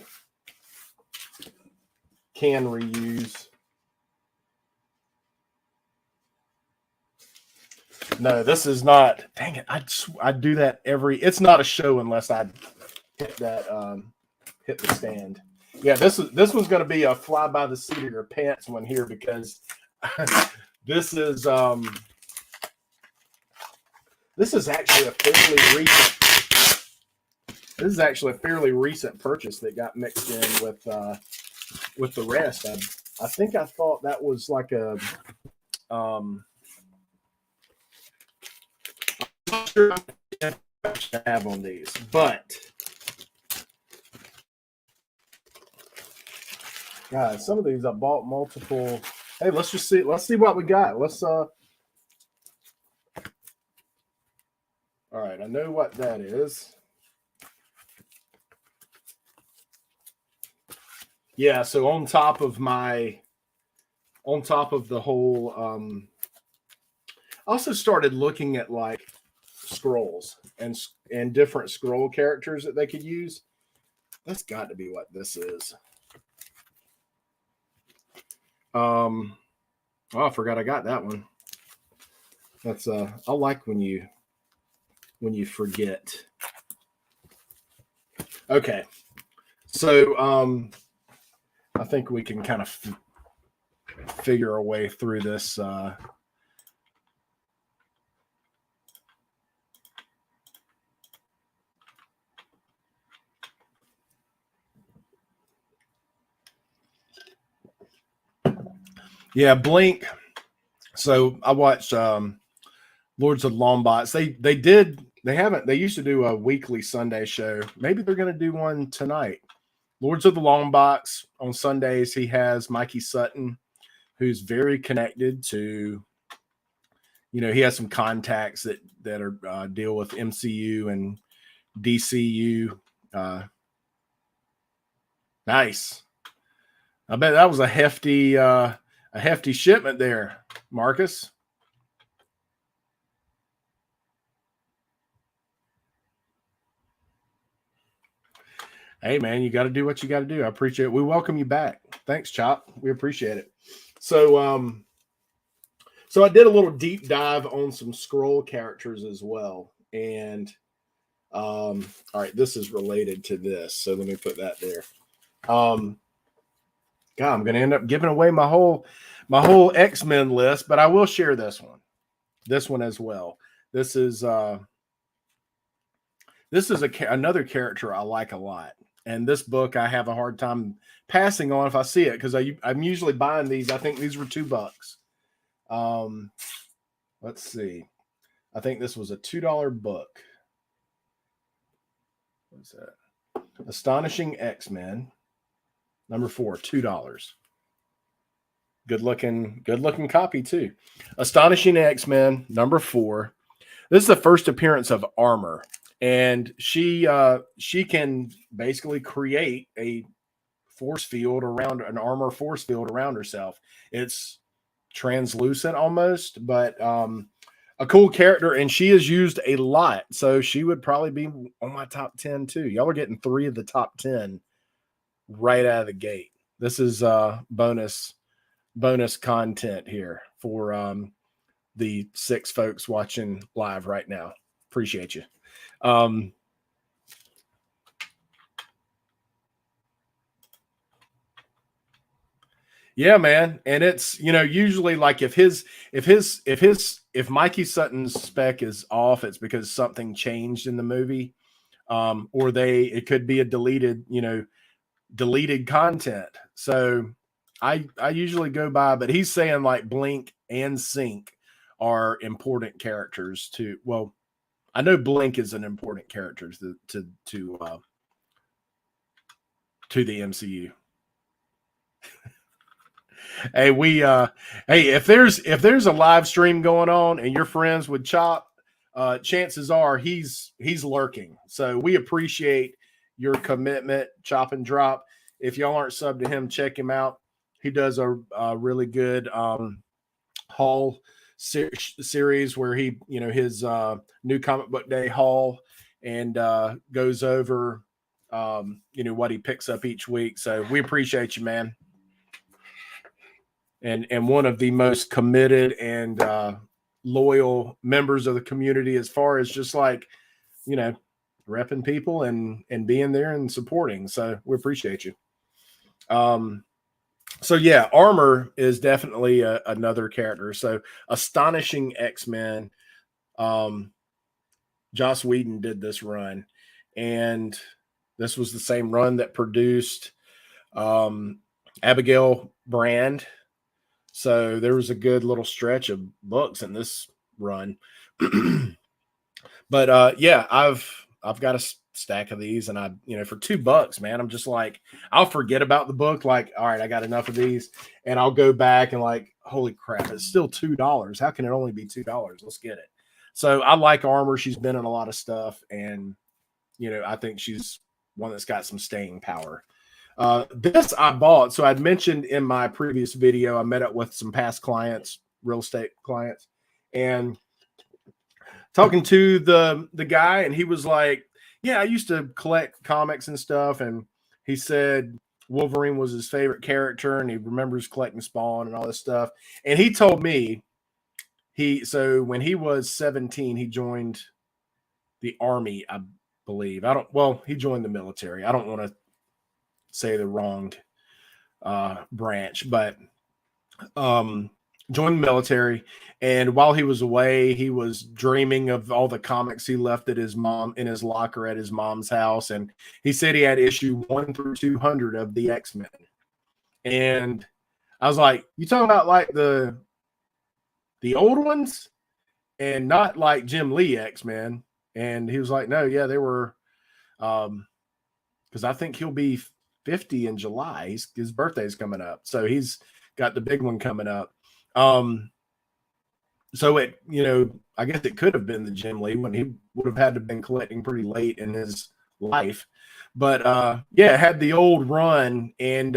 can reuse. No, this is not. Dang it! I do that it's not a show unless I hit that hit the stand. Yeah, this one's going to be a fly by the seat of your pants one here, because this is actually a fairly recent purchase that got mixed in with the rest. I think I thought that was like a I'm not sure to have on these, but guys, some of these I bought multiple. Hey, let's see what we got. Let's all right, I know what that is. Yeah, so on top of the whole I also started looking at like scrolls and different scroll characters that they could use. That's got to be what this is. Oh, I forgot I got that one. That's I like when you forget. Okay. So I think we can kind of figure a way through this yeah, Blink. So I watched Lords of the Lombots. They used to do a weekly Sunday show. Maybe they're going to do one tonight. Lords of the Lombots on Sundays. He has Mikey Sutton, who's very connected to, he has some contacts that are deal with MCU and DCU. Nice. I bet that was a hefty shipment there, Marcus. Hey man, you got to do what you got to do. I appreciate it. We welcome you back. Thanks, Chop. We appreciate it. So, so I did a little deep dive on some scroll characters as well, and All right, this is related to this, so let me put that there. God, I'm going to end up giving away my whole X-Men list, but I will share this one as well. This is another character I like a lot, and this book I have a hard time passing on if I see it, because I'm usually buying these. I think these were $2. Let's see. I think this was a $2 book. What's that? Astonishing X-Men, number 4, $2. Good looking copy too. Astonishing X-Men, number 4. This is the first appearance of Armor, and she can basically create a force field around an armor force field around herself. It's translucent almost, but a cool character, and she is used a lot, so she would probably be on my top 10 too. Y'all are getting 3 of the top 10 right out of the gate. This is bonus content here for the 6 folks watching live right now. Appreciate you. Yeah, man. And it's, usually like if Mikey Sutton's spec is off, it's because something changed in the movie. Or it could be a deleted content. So I usually go by, but he's saying like Blink and Sync are important characters to, well, I know Blink is an important character to the MCU. Hey, if there's a live stream going on and you're friends with Chop, chances are he's lurking. So we appreciate your commitment, Chop and Drop. If y'all aren't subbed to him, check him out. He does a really good haul series where he, his new comic book day haul, and goes over what he picks up each week. So we appreciate you, man. And one of the most committed and loyal members of the community, as far as just like, repping people and being there and supporting. So we appreciate you. So yeah, Armor is definitely another character. So Astonishing X-Men, Joss Whedon did this run, and this was the same run that produced Abigail Brand. So there was a good little stretch of books in this run. But yeah, I've got a stack of these, and I, for $2, man, I'm just like, I'll forget about the book. Like, all right, I got enough of these, and I'll go back and like, holy crap, it's still $2. How can it only be $2? Let's get it. So I like Armor. She's been in a lot of stuff, and I think she's one that's got some staying power. This I bought. So I'd mentioned in my previous video, I met up with some past clients, real estate clients, and talking to the guy, and he was like, yeah, I used to collect comics and stuff. And he said Wolverine was his favorite character, and he remembers collecting Spawn and all this stuff. And he told me so when he was 17, he joined the Army, I believe. He joined the military. I don't want to say the wrong branch, but joined the military. And while he was away, he was dreaming of all the comics he left at his mom in his locker at his mom's house. And he said he had issue 1 through 200 of the X-Men. And I was like, you talking about like the old ones and not like Jim Lee X-Men? And he was like, no, yeah, they were, because I think he'll be 50 in July. His birthday's coming up, so he's got the big one coming up. So it, I guess it could have been the Jim Lee when he would have had to have been collecting pretty late in his life. But yeah, it had the old run, and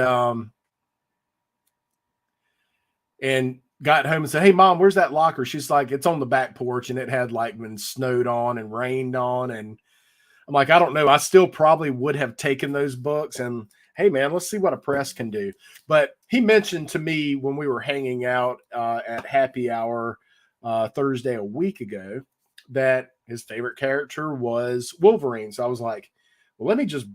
got home and said, hey, Mom, where's that locker? She's like, it's on the back porch, and it had like been snowed on and rained on. And I'm like, I don't know. I still probably would have taken those books, and hey, man, let's see what a press can do. But he mentioned to me when we were hanging out at happy hour Thursday a week ago, that his favorite character was Wolverine. So I was like, well, let me just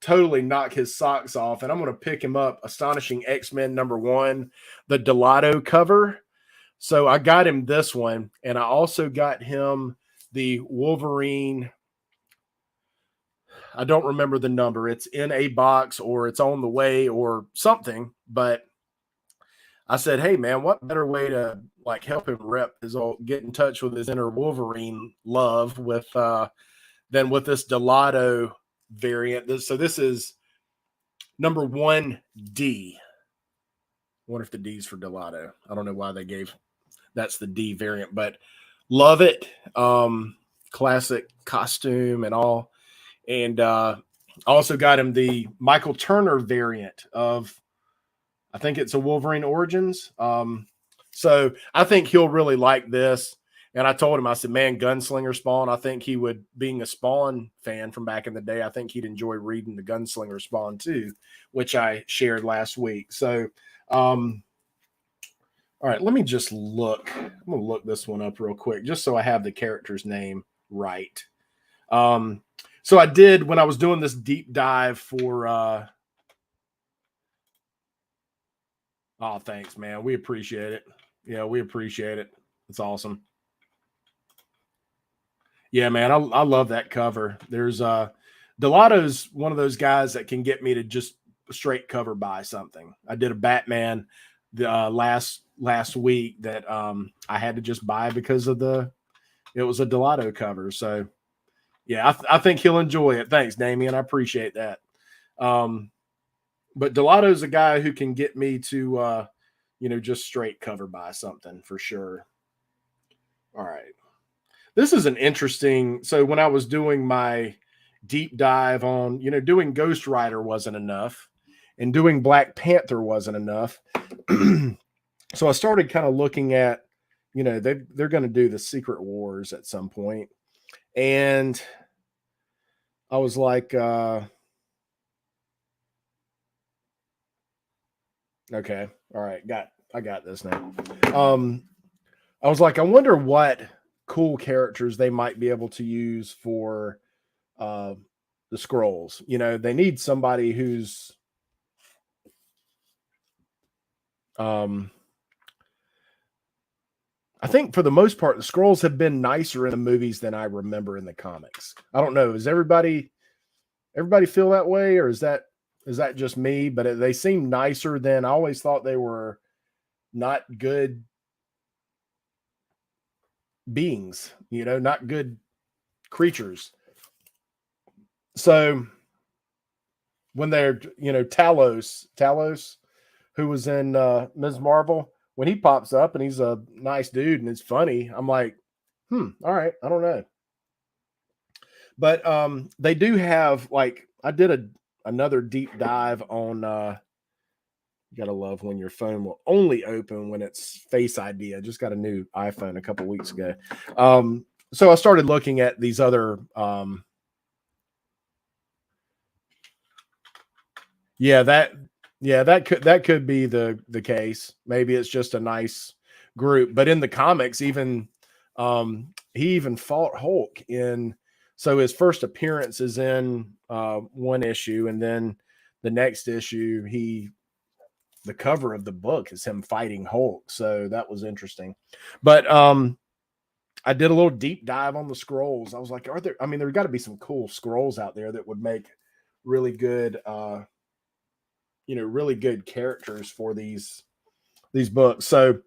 totally knock his socks off, and I'm going to pick him up Astonishing X-Men #1, the Delato cover. So I got him this one, and I also got him the Wolverine. I don't remember the number. It's in a box or it's on the way or something, but I said, hey man, what better way to like help him rep his old, get in touch with his inner Wolverine love with than with this Delato variant. So this is #1D. I wonder if the D's for Delato. I don't know why they gave that's the D variant, but love it. Classic costume and all. And also got him the Michael Turner variant of, I think it's a Wolverine Origins. So I think he'll really like this. And I told him, I said, man, Gunslinger Spawn, I think he would, being a Spawn fan from back in the day, I think he'd enjoy reading the Gunslinger Spawn too, which I shared last week. So, all right, let me just look. I'm going to look this one up real quick just so I have the character's name right. So I did, when I was doing this deep dive for, oh, thanks, man. We appreciate it. Yeah, we appreciate it. It's awesome. Yeah, man, I love that cover. There's Delato's one of those guys that can get me to just straight cover buy something. I did a Batman last week that I had to just buy because of it was a Delato cover. So yeah, I think he'll enjoy it. Thanks, Damien. I appreciate that. But Delato's a guy who can get me to just straight cover buy something for sure. All right. This is an interesting. So when I was doing my deep dive on, doing Ghost Rider wasn't enough, and doing Black Panther wasn't enough. So I started kind of looking at, they're going to do the Secret Wars at some point, and I was like, okay, all right, I got this now. I was like, I wonder what cool characters they might be able to use for the Skrulls. They need somebody who's I think for the most part, the Skrulls have been nicer in the movies than I remember in the comics. I don't know. Does everybody feel that way, or is that just me? But they seem nicer than I always thought they were. Not good beings, not good creatures. So when they're, Talos, who was in Ms. Marvel, when he pops up and he's a nice dude and it's funny, I'm like, all right, I don't know. But they do have, like, I did another deep dive on you gotta love when your phone will only open when it's Face ID. I just got a new iPhone a couple weeks ago. So I started looking at these other that could be the case. Maybe it's just a nice group. But in the comics, even he even fought Hulk in, so his first appearance is in one issue, and then the next issue the cover of the book is him fighting Hulk. So that was interesting. But I did a little deep dive on the Skrulls. I was like, there's got to be some cool Skrulls out there that would make really good really good characters for these books. So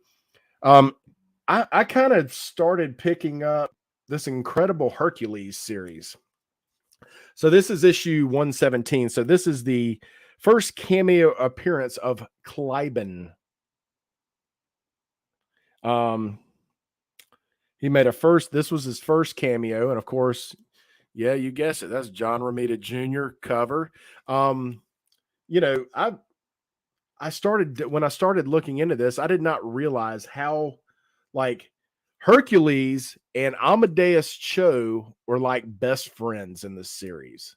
I kind of started picking up this Incredible Hercules series. So this is issue 117. So this is the first cameo appearance of Caliban. He made this was his first cameo, and of course, yeah, you guessed it, that's John Romita Jr. cover. I started, when I started looking into this, I did not realize how, like, Hercules and Amadeus Cho were like best friends in this series.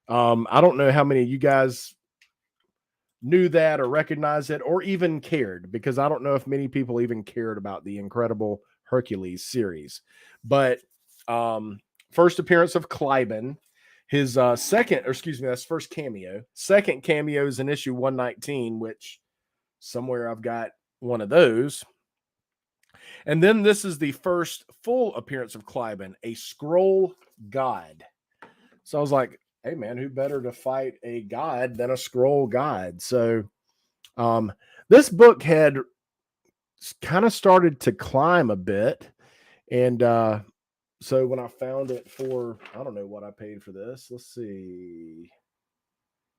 I don't know how many of you guys knew that or recognized it or even cared, because I don't know if many people even cared about the Incredible Hercules series. But first appearance of Clyburn, his that's first cameo. Second cameo is in issue 119, which somewhere I've got one of those. And then this is the first full appearance of Clyburn, a Skrull god. So I was like, hey man, who better to fight a god than a Skrull god? So this book had kind of started to climb a bit. And so when I found it for, I don't know what I paid for this. Let's see.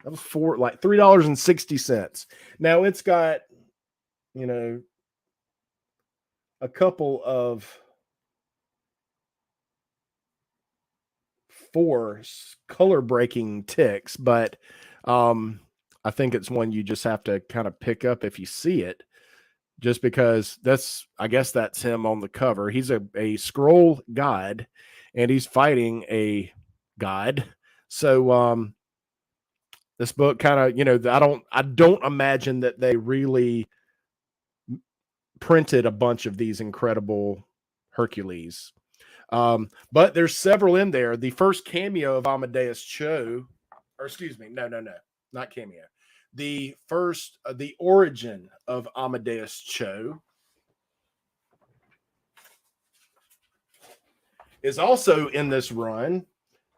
That was for like $3.60. Now it's got, you know, a couple of 4 color breaking ticks, but I think it's one you just have to kind of pick up if you see it, just because I guess that's him on the cover. He's a Skrull god and he's fighting a god. So this book kind of, you know, I don't imagine that they really printed a bunch of these incredible Hercules. But there's several in there. The first cameo of Amadeus Cho, or excuse me, no, not cameo. The first, the origin of Amadeus Cho is also in this run,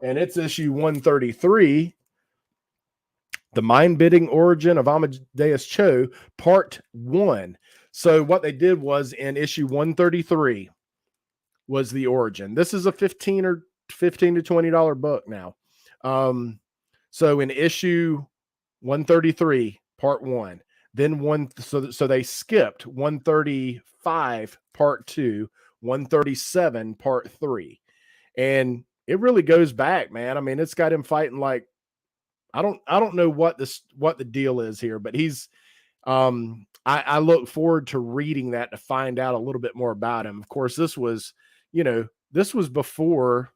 and it's issue 133, The Mind-Bending Origin of Amadeus Cho, Part 1. So what they did was in issue 133 was the origin. This is a $15 to $20 book now. So in issue 133, Part 1, then so they skipped 135, Part 2, 137, Part 3. And it really goes back, man. I mean, it's got him fighting like, I don't know what the deal is here, but he's I look forward to reading that to find out a little bit more about him. Of course, this was before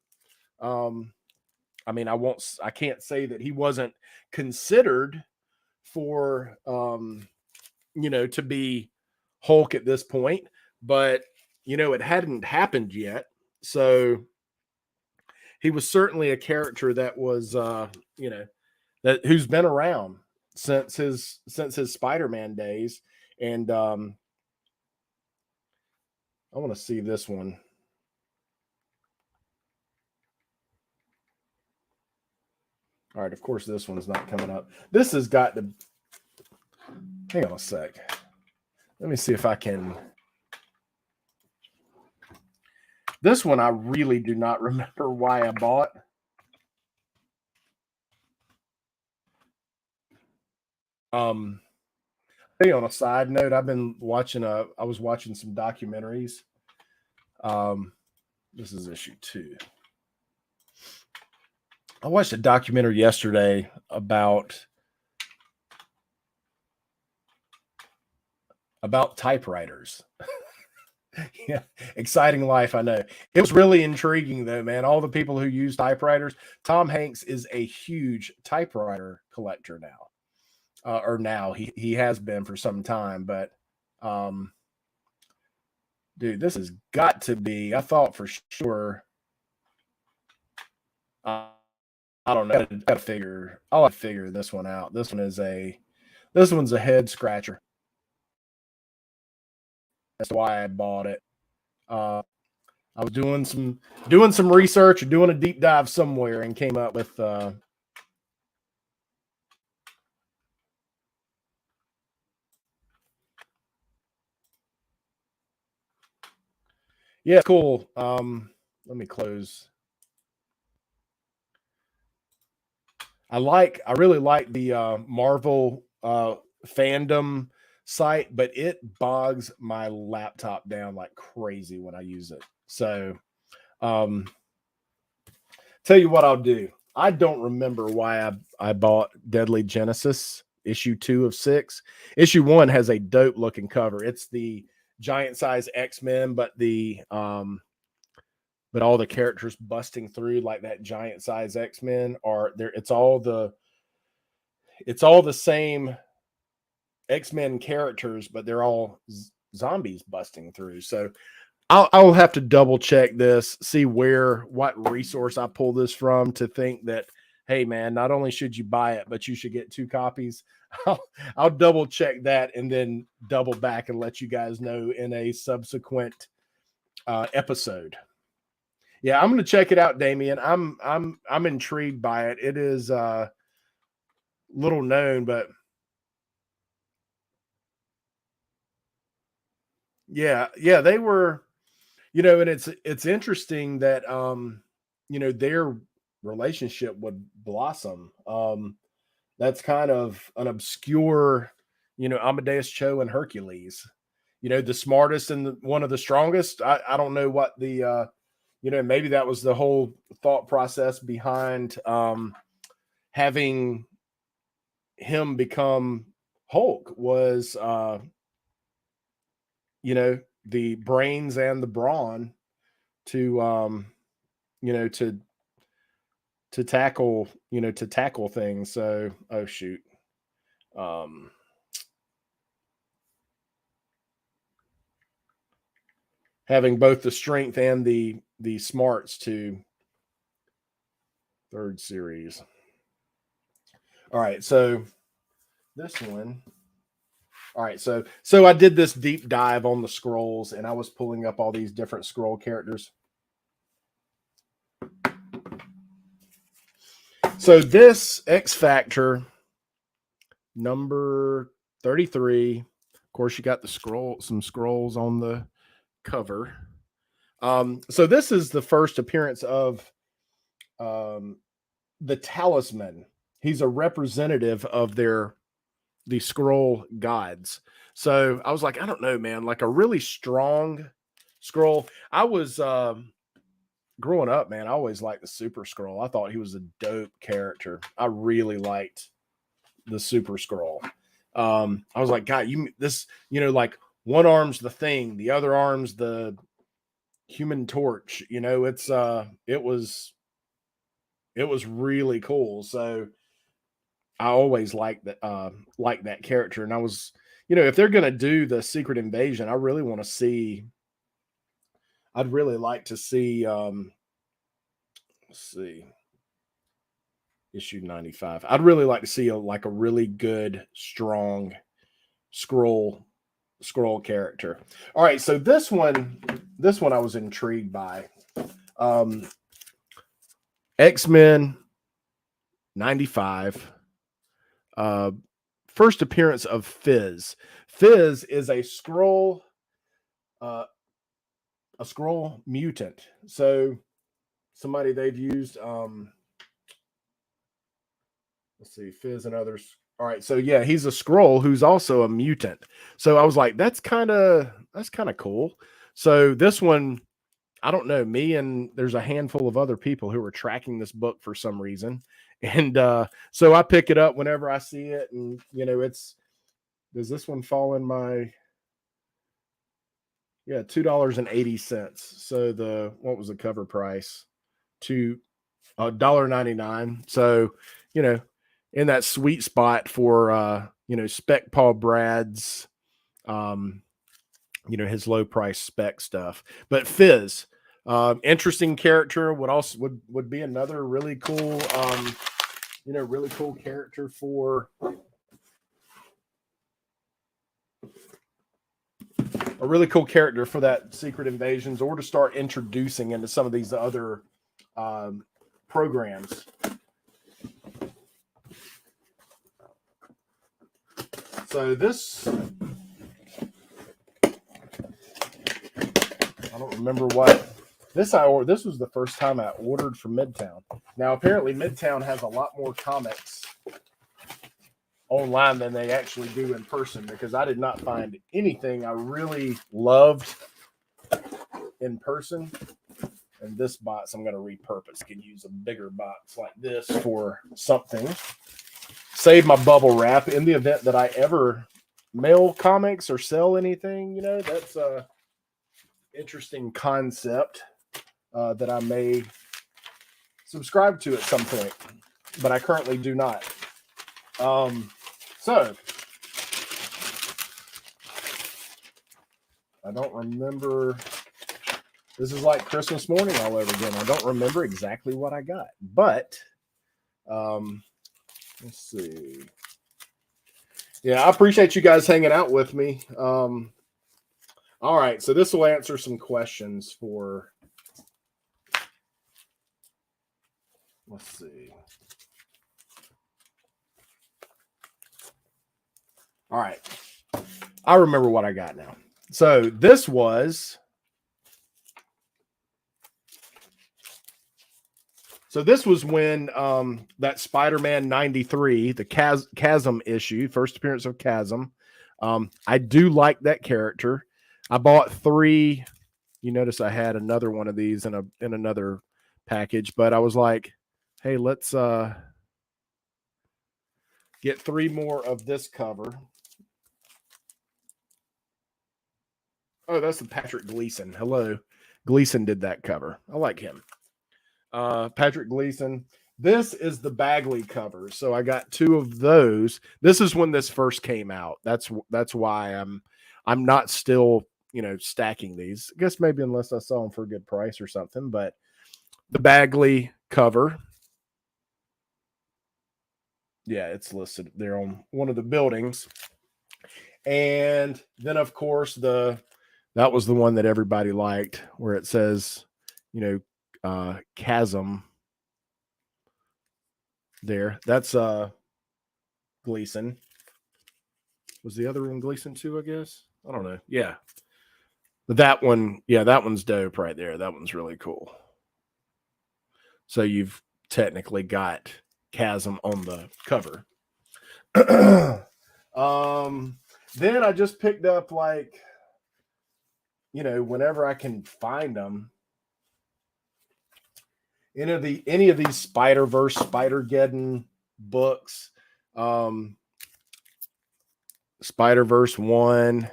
I mean, I can't say that he wasn't considered for to be Hulk at this point, but it hadn't happened yet. So he was certainly a character that was who's been around since his Spider-Man days. And I want to see this one. All right, of course this one's not coming up. This has got to, hang on a sec. Let me see if I can. This one I really do not remember why I bought. Hey, on a side note, I was watching some documentaries. This is issue 2. I watched a documentary yesterday about typewriters. Yeah, exciting life, I know. It was really intriguing though, man. All the people who use typewriters. Tom Hanks is a huge typewriter collector now. Or now he has been for some time, but dude, this has got to be, I thought for sure. I don't know. I'll have to figure this one out. This one's a head scratcher. That's why I bought it. I was doing some research or doing a deep dive somewhere and came up with yeah, cool. Let me close. I really like the Marvel fandom site, but it bogs my laptop down like crazy when I use it. So tell you what I'll do. I don't remember why I bought Deadly Genesis issue 2 of 6. Issue 1 has a dope looking cover. It's the giant size X-Men, but but all the characters busting through like that giant size X-Men are there. It's all the same X-Men characters, but they're all zombies busting through. So I'll have to double check this, see what resource I pull this from to think that, hey man, not only should you buy it, but you should get 2 copies. I'll double check that and then double back and let you guys know in a subsequent episode. Yeah, I'm going to check it out, Damien. I'm intrigued by it. It is little known, but yeah, they were, and it's interesting that their relationship would blossom. That's kind of an obscure, Amadeus Cho and Hercules. The smartest and one of the strongest. I don't know what the maybe that was the whole thought process behind having him become Hulk was the brains and the brawn to to tackle things. So oh shoot. Having both the strength and the smarts to third series. All right, so this one. All right, so I did this deep dive on the scrolls, and I was pulling up all these different scroll characters. So this X Factor number 33. Of course, you got some scrolls on the cover. So this is the first appearance of the Talisman. He's a representative of the scroll gods. So I was like, I don't know, man, like a really strong scroll. I was growing up, man, I always liked the Super Scroll. I thought he was a dope character. I really liked the Super Scroll. I was like, God, like one arm's the Thing, the other arm's the Human Torch. It was really cool. So I always liked that character. And I was, if they're gonna do the Secret Invasion, I'd really like to see let's see, issue 95. I'd really like to see a really good, strong scroll character. All right, so this one I was intrigued by. X-Men 95. First appearance of Fizz. Fizz is a scroll mutant. So somebody they've used let's see, Fizz and others. All right, so yeah, he's a scroll who's also a mutant. So I was like, that's kind of cool. So this one, I don't know, me and there's a handful of other people who are tracking this book for some reason. And so I pick it up whenever I see it. And, does this one fall in my, yeah, $2.80. So what was the cover price? $1.99. So, in that sweet spot for, Spec Paul Brad's, his low price spec stuff. But Fizz, interesting character, would be another really cool, really cool character for that Secret Invasions, or to start introducing into some of these other programs. So this, I don't remember what this this was the first time I ordered from Midtown. Now apparently Midtown has a lot more comics online than they actually do in person, because I did not find anything I really loved in person. And this box I'm going to repurpose. Can use a bigger box like this for something. Save my bubble wrap in the event that I ever mail comics or sell anything. That's a interesting concept that I may subscribe to at some point, but I currently do not. So I don't remember. This is like Christmas morning all over again. I don't remember exactly what I got, but let's see. Yeah, I appreciate you guys hanging out with me. All right, so this will answer some questions for. Let's see. All right, I remember what I got now. So this was. So this was when that Spider-Man 93, the Chasm issue, first appearance of Chasm. I do like that character. I bought 3. You notice I had another one of these in another package, but I was like, hey, let's get 3 more of this cover. Oh, that's the Patrick Gleason. Hello. Gleason did that cover. I like him. Patrick Gleason. This is the Bagley cover. So I got 2 of those. This is when this first came out. That's why I'm not still, stacking these. I guess maybe unless I saw them for a good price or something, but the Bagley cover. Yeah, it's listed there on one of the buildings. And then of course that was the one that everybody liked, where it says, Chasm there. That's Gleason. Was the other one Gleason too, I guess? I don't know. Yeah. That one, that one's dope right there. That one's really cool. So you've technically got Chasm on the cover. Then I just picked up, like, whenever I can find them, any of these Spider-Verse, Spider-Geddon books, Spider-Verse 1,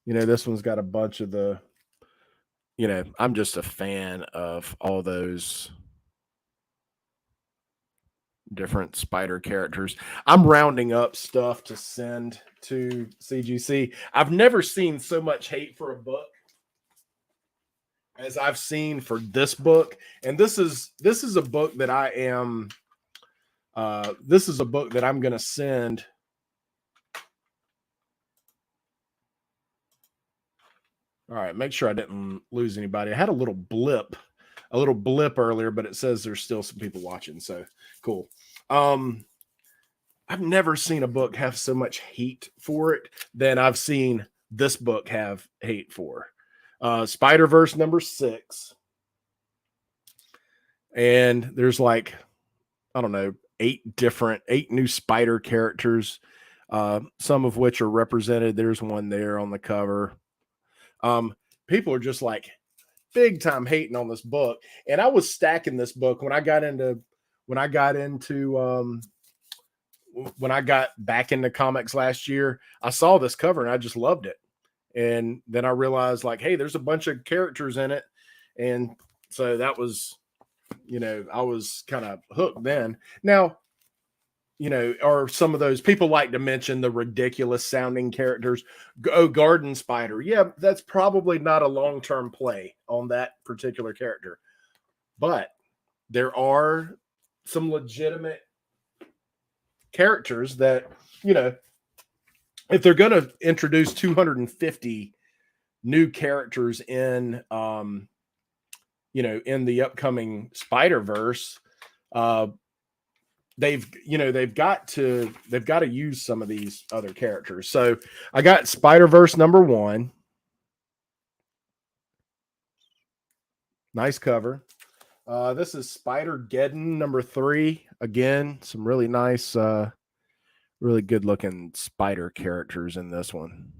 this one's got a bunch of the, I'm just a fan of all those different Spider characters. I'm rounding up stuff to send to CGC. I've never seen so much hate for a book as I've seen for this book. And this is a book that I'm going to send. All right, make sure I didn't lose anybody. I had a little blip earlier, but it says there's still some people watching, so cool. I've never seen a book have so much hate for it than I've seen this book have hate for. Spider-Verse number 6. And there's like, I don't know, 8 new Spider characters, some of which are represented. There's one there on the cover. People are just like big time hating on this book. And I was stacking this book when I got back into comics last year. I saw this cover and I just loved it. And then I realized, like, hey, there's a bunch of characters in it. And so that was, I was kind of hooked then. Now, are some of those people like to mention the ridiculous sounding characters? Oh, Garden Spider. Yeah, that's probably not a long-term play on that particular character. But there are some legitimate characters that, if they're going to introduce 250 new characters in, in the upcoming Spider-Verse, they've got to use some of these other characters. So I got Spider-Verse number 1. Nice cover. This is Spider-Geddon number 3. Again, some really nice, really good looking spider characters in this one.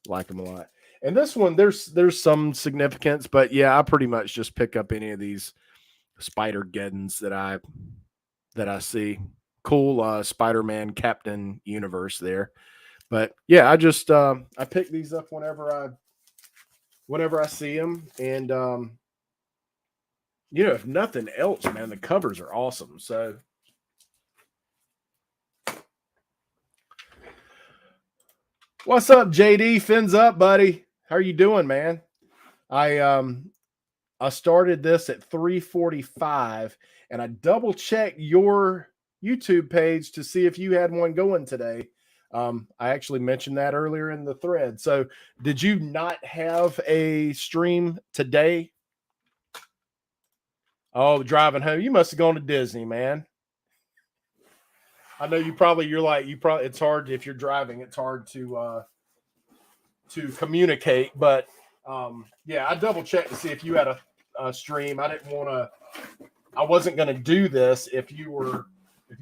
Like them a lot. And this one, there's some significance, but yeah, I pretty much just pick up any of these Spider-Geddons that I see. Cool Spider-Man Captain Universe there. But yeah, I just I pick these up whenever I see them. And if nothing else, man, the covers are awesome. So what's up, JD? Fins up, buddy. How are you doing, man? I started this at 3:45, and I double checked your YouTube page to see if you had one going today. I actually mentioned that earlier in the thread. So, did you not have a stream today? Oh, driving home. You must have gone to Disney, man. I know you probably it's hard if you're driving, it's hard to communicate, but yeah, I double checked to see if you had a stream. I wasn't going to do this if you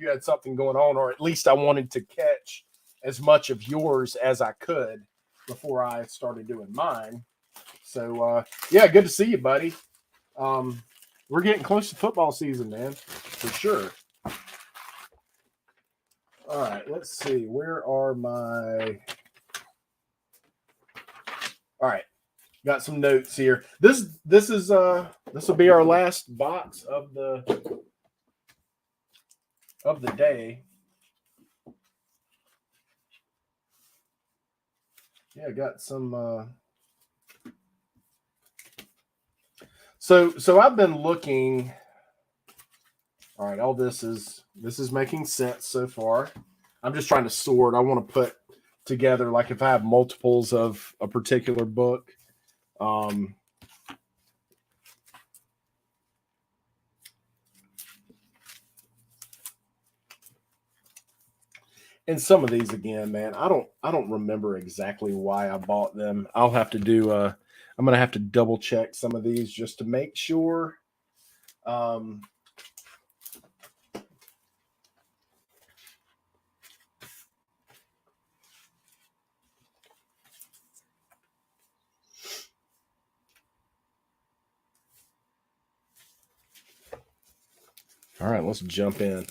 had something going on, or at least I wanted to catch as much of yours as I could before I started doing mine. So yeah, good to see you, buddy. We're getting close to football season, man, for sure. All right, let's see. Where are my... All right, got some notes here. This will be our last box of the day. Yeah, I got some. So I've been looking. All right, all this is making sense so far. I'm just trying to sort. I want to put together, like, if I have multiples of a particular book. And some of these, again, man, I don't remember exactly why I bought them. I'll have to do I'm gonna have to double check some of these just to make sure. All right, let's jump in.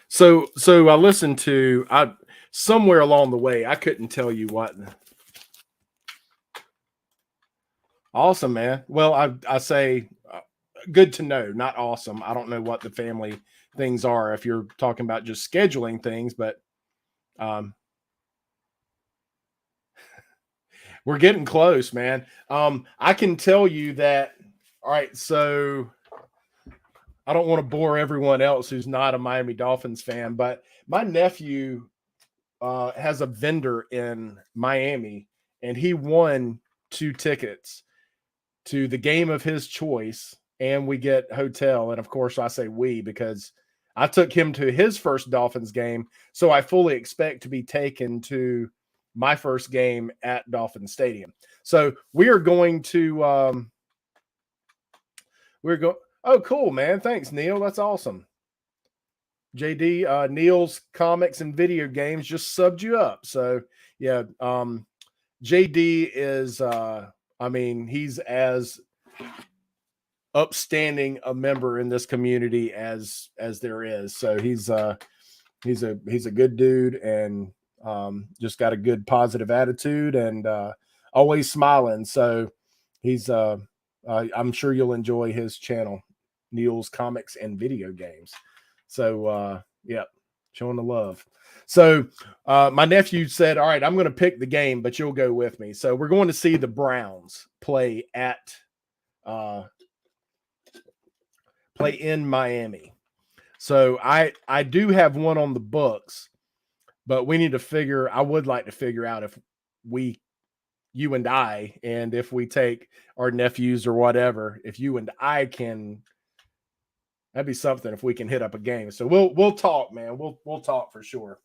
So I listened to somewhere along the way. I couldn't tell you what. Awesome, man. Well, I say good to know, not awesome. I don't know what the family things are if you're talking about just scheduling things, but we're getting close, man. I can tell you that. All right, so I don't want to bore everyone else who's not a Miami Dolphins fan, but my nephew has a vendor in Miami, and he won 2 tickets to the game of his choice, and we get hotel. And of course, I say we because I took him to his first Dolphins game, so I fully expect to be taken to my first game at Dolphin Stadium. So we are going to oh, cool, man. Thanks, Neil. That's awesome. JD, Neil's Comics and Video Games just subbed you up. So yeah, JD is I mean, he's as upstanding a member in this community as there is. So he's a good dude, and just got a good positive attitude, and always smiling. So he's I'm sure you'll enjoy his channel, Neil's Comics and Video Games. So yeah, showing the love. So my nephew said, all right, I'm going to pick the game, but you'll go with me. So we're going to see the Browns play in Miami. So I do have one on the books, but we need to I would like to figure out if you and I, and if we take our nephews or whatever, if you and I can, that'd be something if we can hit up a game. So we'll talk, man. We'll talk for sure.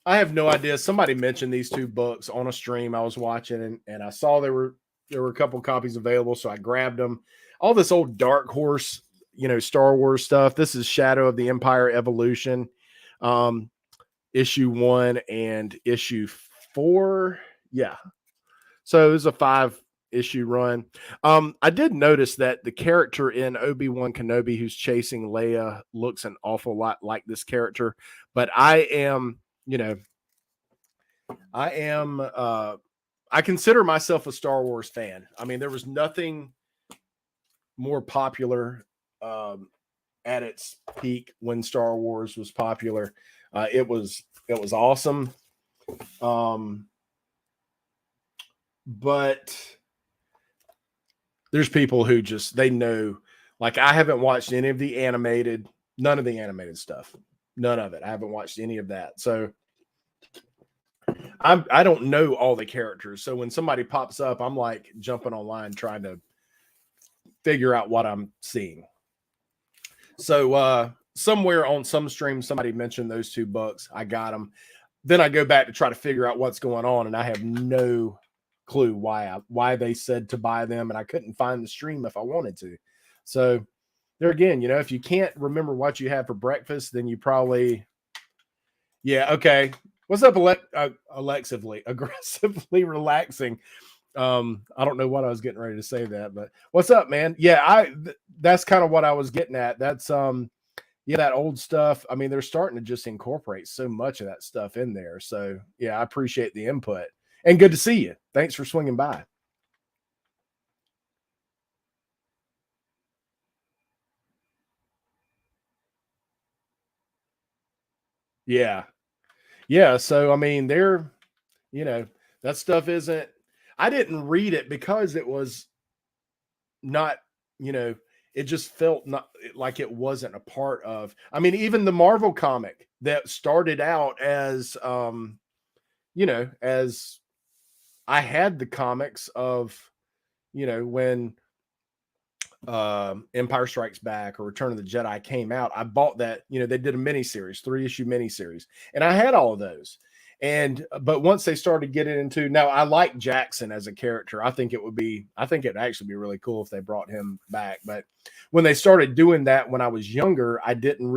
I have no idea. Somebody mentioned these 2 books on a stream I was watching, and I saw there were a couple copies available, so I grabbed them. All this old Dark Horse, Star Wars stuff. This is Shadow of the Empire Evolution, issue 1 and issue 4. Yeah. So it was a 5-issue run. I did notice that the character in Obi-Wan Kenobi who's chasing Leia looks an awful lot like this character, but I consider myself a Star Wars fan. I mean, there was nothing more popular at its peak when Star Wars was popular. It was awesome. But there's people who just, they know, like I haven't watched any of the animated, none of the animated stuff, none of it. I haven't watched any of that. So I don't know all the characters. So when somebody pops up, I'm like jumping online trying to figure out what I'm seeing. So somewhere on some stream, somebody mentioned those two books. I got them. Then I go back to try to figure out what's going on, and I have no clue why they said to buy them, and I couldn't find the stream if I wanted to. So there again, if you can't remember what you had for breakfast, then you probably, yeah, okay. What's up, aggressively relaxing? I don't know what I was getting ready to say that, but what's up, man? Yeah, that's kind of what I was getting at. That's yeah, that old stuff. I mean, they're starting to just incorporate so much of that stuff in there. So yeah, I appreciate the input and good to see you. Thanks for swinging by. Yeah. Yeah. So I mean, that stuff isn't, I didn't read it because it was not, it just felt not like it wasn't a part of, I mean, even the Marvel comic that started out as as I had the comics of, when Empire Strikes Back or Return of the Jedi came out, I bought that, they did a miniseries, 3-issue miniseries, and I had all of those. And but once they started getting into, now I like Jackson as a character. I think it'd actually be really cool if they brought him back. But when they started doing that when I was younger, that didn't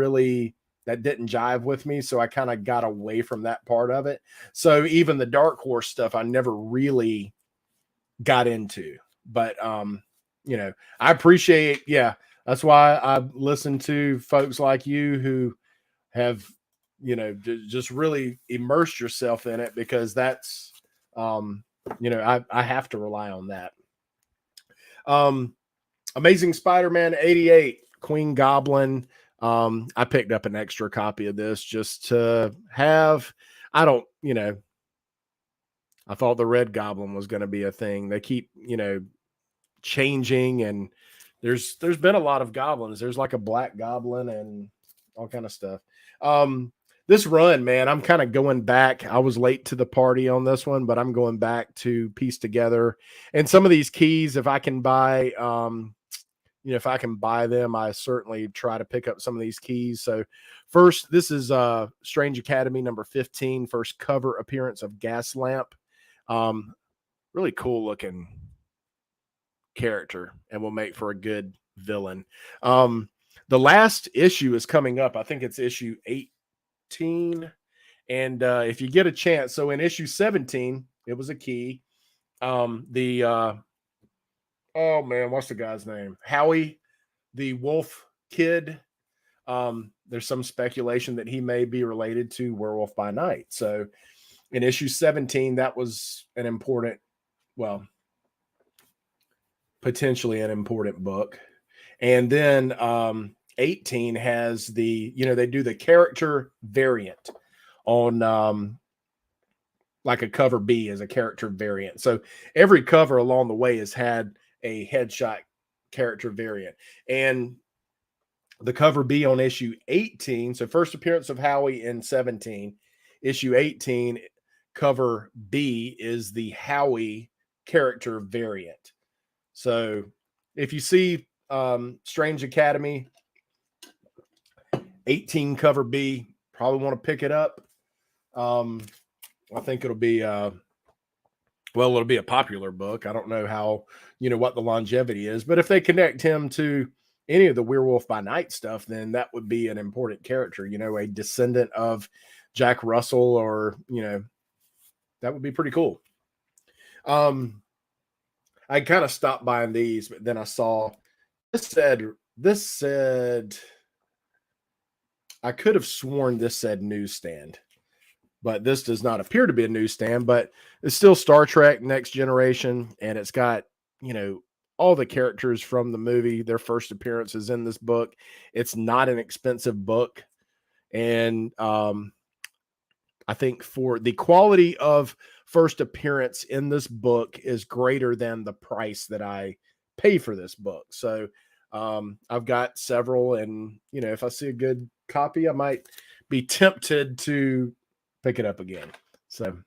jive with me. So I kind of got away from that part of it. So even the Dark Horse stuff, I never really got into. But I appreciate, yeah, that's why I listen to folks like you who have, just really immersed yourself in it, because that's, I have to rely on that. Amazing Spider-Man 88, Queen Goblin. I picked up an extra copy of this just to have, I don't, I thought the Red Goblin was going to be a thing. They keep, changing, and there's been a lot of goblins. There's like a black goblin and all kind of stuff. This run, man, I'm kind of going back. I was late to the party on this one, but I'm going back to piece together. And some of these keys, if I can buy, if I can buy them, I certainly try to pick up some of these keys. So first, this is Strange Academy number 15, first cover appearance of Gaslamp. Really cool looking character and will make for a good villain. The last issue is coming up. I think it's issue 18. And if you get a chance, so in issue 17, it was a key. Oh man, what's the guy's name? Howie, the wolf kid. There's some speculation that he may be related to Werewolf by Night. So in issue 17, that was an important, well, potentially an important book. And then 18 has the, they do the character variant on like a cover B as a character variant. So every cover along the way has had a headshot character variant. And the cover B on issue 18, so first appearance of Howie in 17, issue 18, cover B is the Howie character variant. So if you see Strange Academy 18 cover B, probably want to pick it up. I think it'll be it'll be a popular book. I don't know how, what the longevity is, but if they connect him to any of the Werewolf by Night stuff, then that would be an important character, a descendant of Jack Russell, or, that would be pretty cool. I kind of stopped buying these, but then I saw this said, I could have sworn this said newsstand, but this does not appear to be a newsstand, but it's still Star Trek Next Generation. And it's got, all the characters from the movie, their first appearances in this book. It's not an expensive book. And I think for the quality of first appearance in this book is greater than the price that I pay for this book. So I've got several, and if I see a good copy, I might be tempted to pick it up again. So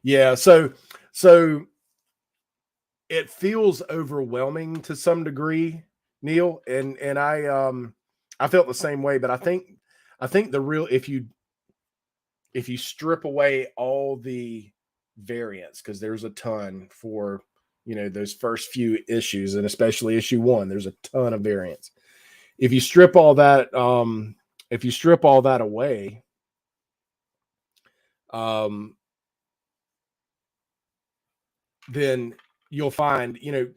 yeah, so it feels overwhelming to some degree, Neil, and I felt the same way, but I think the real if you strip away all the variants, because there's a ton for those first few issues, and especially issue 1, there's a ton of variants. If you strip all that away, then you'll find you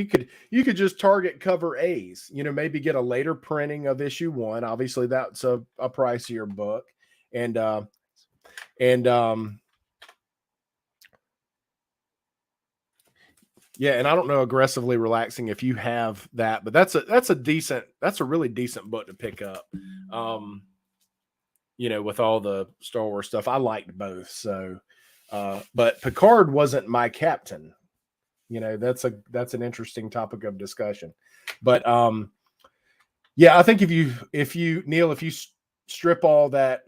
could just target cover A's, maybe get a later printing of issue 1. Obviously that's a pricier book, and yeah, and I don't know aggressively relaxing if you have that, but that's a really decent book to pick up. With all the Star Wars stuff, I liked both. So, but Picard wasn't my captain. That's an interesting topic of discussion. But yeah, I think if you Neil, if you strip all that,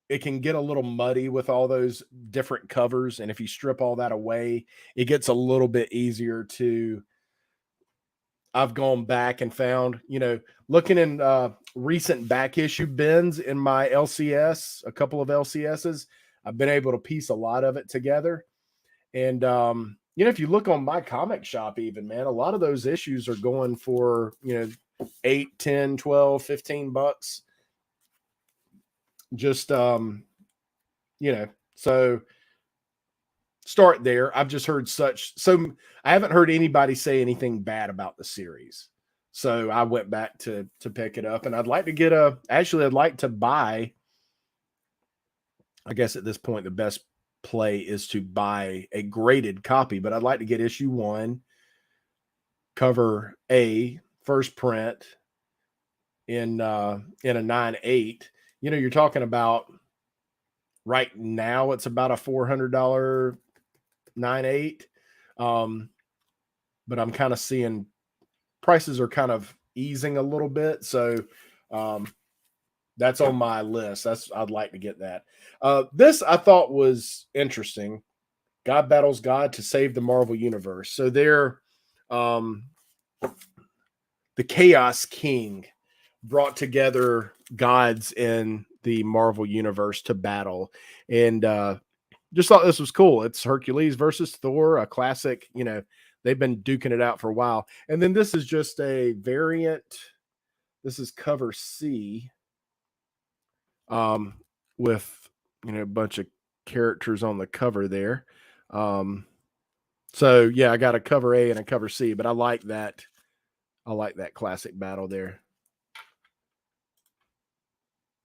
it can get a little muddy with all those different covers, and if you strip all that away, it gets a little bit easier to. I've gone back and found, looking in recent back issue bins in my LCS, a couple of LCSs, I've been able to piece a lot of it together. And, if you look on my comic shop, even, man, a lot of those issues are going for, 8, 10, 12, 15 bucks. Just, so start there. I've just heard so I haven't heard anybody say anything bad about the series. So I went back to pick it up, and I'd like to I'd like to buy, I guess at this point the best play is to buy a graded copy, but I'd like to get issue 1, cover A, first print in a 9/8. You're talking about right now it's about a $400 9/8. But I'm kind of seeing prices are kind of easing a little bit. So that's on my list. I'd like to get that. This I thought was interesting. God battles God to save the Marvel universe. So they're the Chaos King brought together gods in the Marvel universe to battle, and just thought this was cool. It's Hercules versus Thor, a classic. They've been duking it out for a while. And then this is just a variant. This is cover C, with a bunch of characters on the cover there. So yeah, I got a cover A and a cover C, but I like that. I like that classic battle there.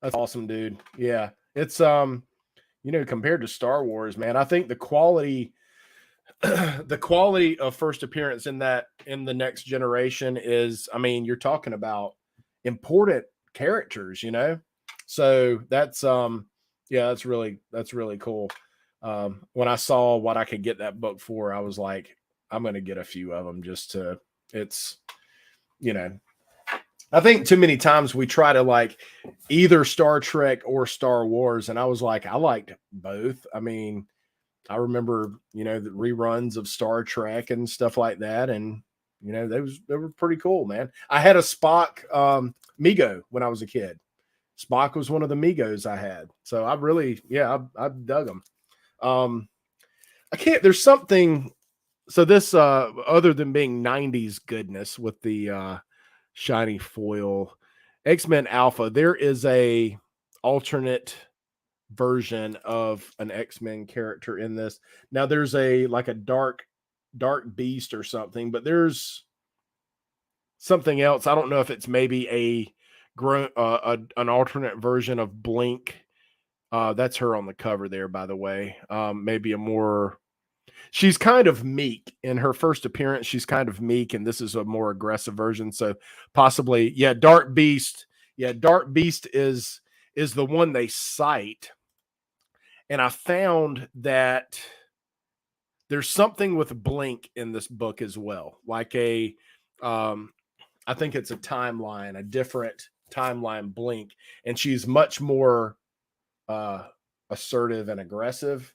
That's awesome, dude. Yeah, it's compared to Star Wars, man, I think the quality the quality of first appearance in the next generation is, I mean, you're talking about important characters, so that's yeah, that's really cool. When I saw what I could get that book for, I was like, I'm gonna get a few of them just to, it's I think too many times we try to like either Star Trek or Star Wars, and I was like, I liked both. I mean, I remember, the reruns of Star Trek and stuff like that, and they were pretty cool, man. I had a Spock Mego when I was a kid. Spock was one of the Megos I had, so I really, I dug them. I can't. There's something. So this, other than being '90s goodness with the shiny foil, X-Men Alpha, there is a alternate version of an X-Men character in this. Now there's a like a dark beast or something, but there's something else. I don't know if it's maybe an alternate version of Blink. That's her on the cover there, by the way. Maybe a more she's kind of meek in her first appearance. She's kind of meek, and this is a more aggressive version. So possibly, yeah, Dark Beast. Yeah, Dark Beast is the one they cite. And I found that there's something with Blink in this book as well, like I think it's a timeline, a different timeline Blink, and she's much more assertive and aggressive.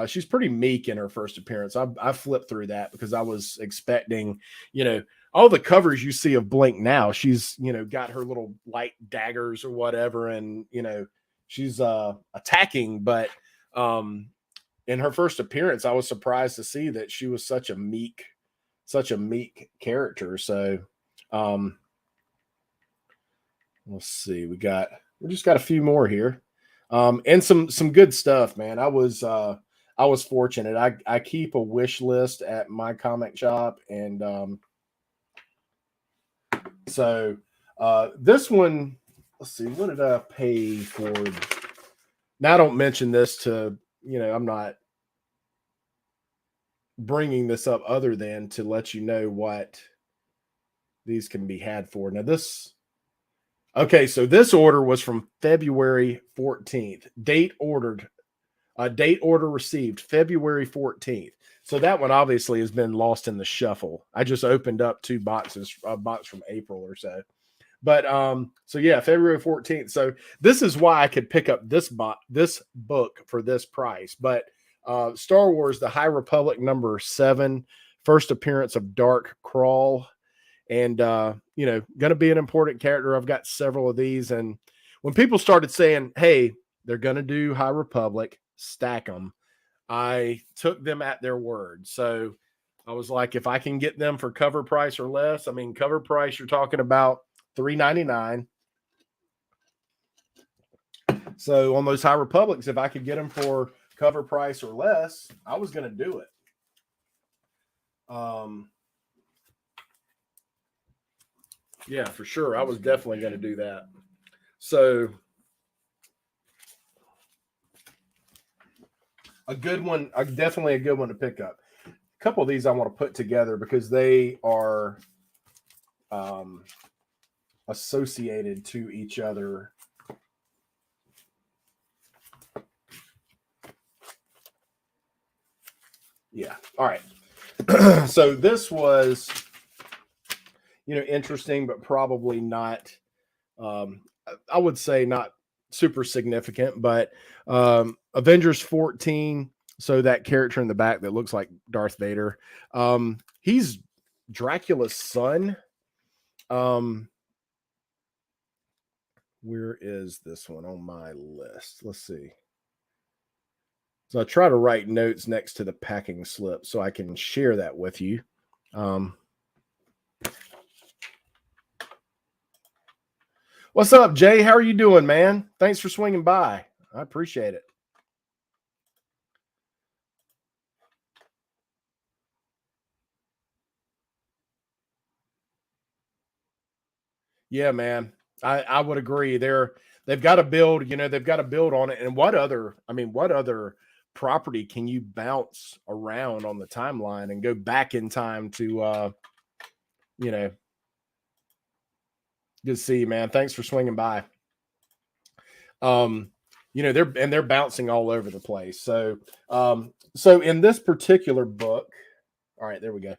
She's pretty meek in her first appearance. I flipped through that because I was expecting, all the covers you see of Blink now. She's, got her little light daggers or whatever, and she's attacking. But in her first appearance, I was surprised to see that she was such a meek character. So let's see, we just got a few more here, and some good stuff, man. I was fortunate. I keep a wish list at my comic shop, and so this one, let's see, what did I pay for? Now, I don't mention this to, I'm not bringing this up other than to let you know what these can be had for. Now okay, so this order was from February 14th. Date order received February 14th. So that one obviously has been lost in the shuffle. I just opened up two boxes, a box from April or so. But so yeah, February 14th. So this is why I could pick up this book for this price. But Star Wars: The High Republic #7, first appearance of Dark Crawl. And going to be an important character. I've got several of these, and when people started saying, hey, they're going to do High Republic, stack them, I took them at their word. So I was like, if I can get them for cover price or less, I mean, cover price, you're talking about $3.99. So on those High Republics, if I could get them for cover price or less, I was going to do it. Yeah, for sure. I was definitely going to do that. So a good one, definitely a good one to pick up. A couple of these I want to put together because they are associated to each other. Yeah. All right. So this was, interesting, but probably not, I would say not super significant, but Avengers 14. So that character in the back that looks like Darth Vader, he's Dracula's son. Where is this one on my list? Let's see. So I try to write notes next to the packing slip so I can share that with you. What's up, Jay? How are you doing, man? Thanks for swinging by. I appreciate it. Yeah, man. I would agree. They've got to build, they've got to build on it. And what other property can you bounce around on the timeline and go back in time to good to see you, man. Thanks for swinging by. They're bouncing all over the place. So so in this particular book, all right, there we go.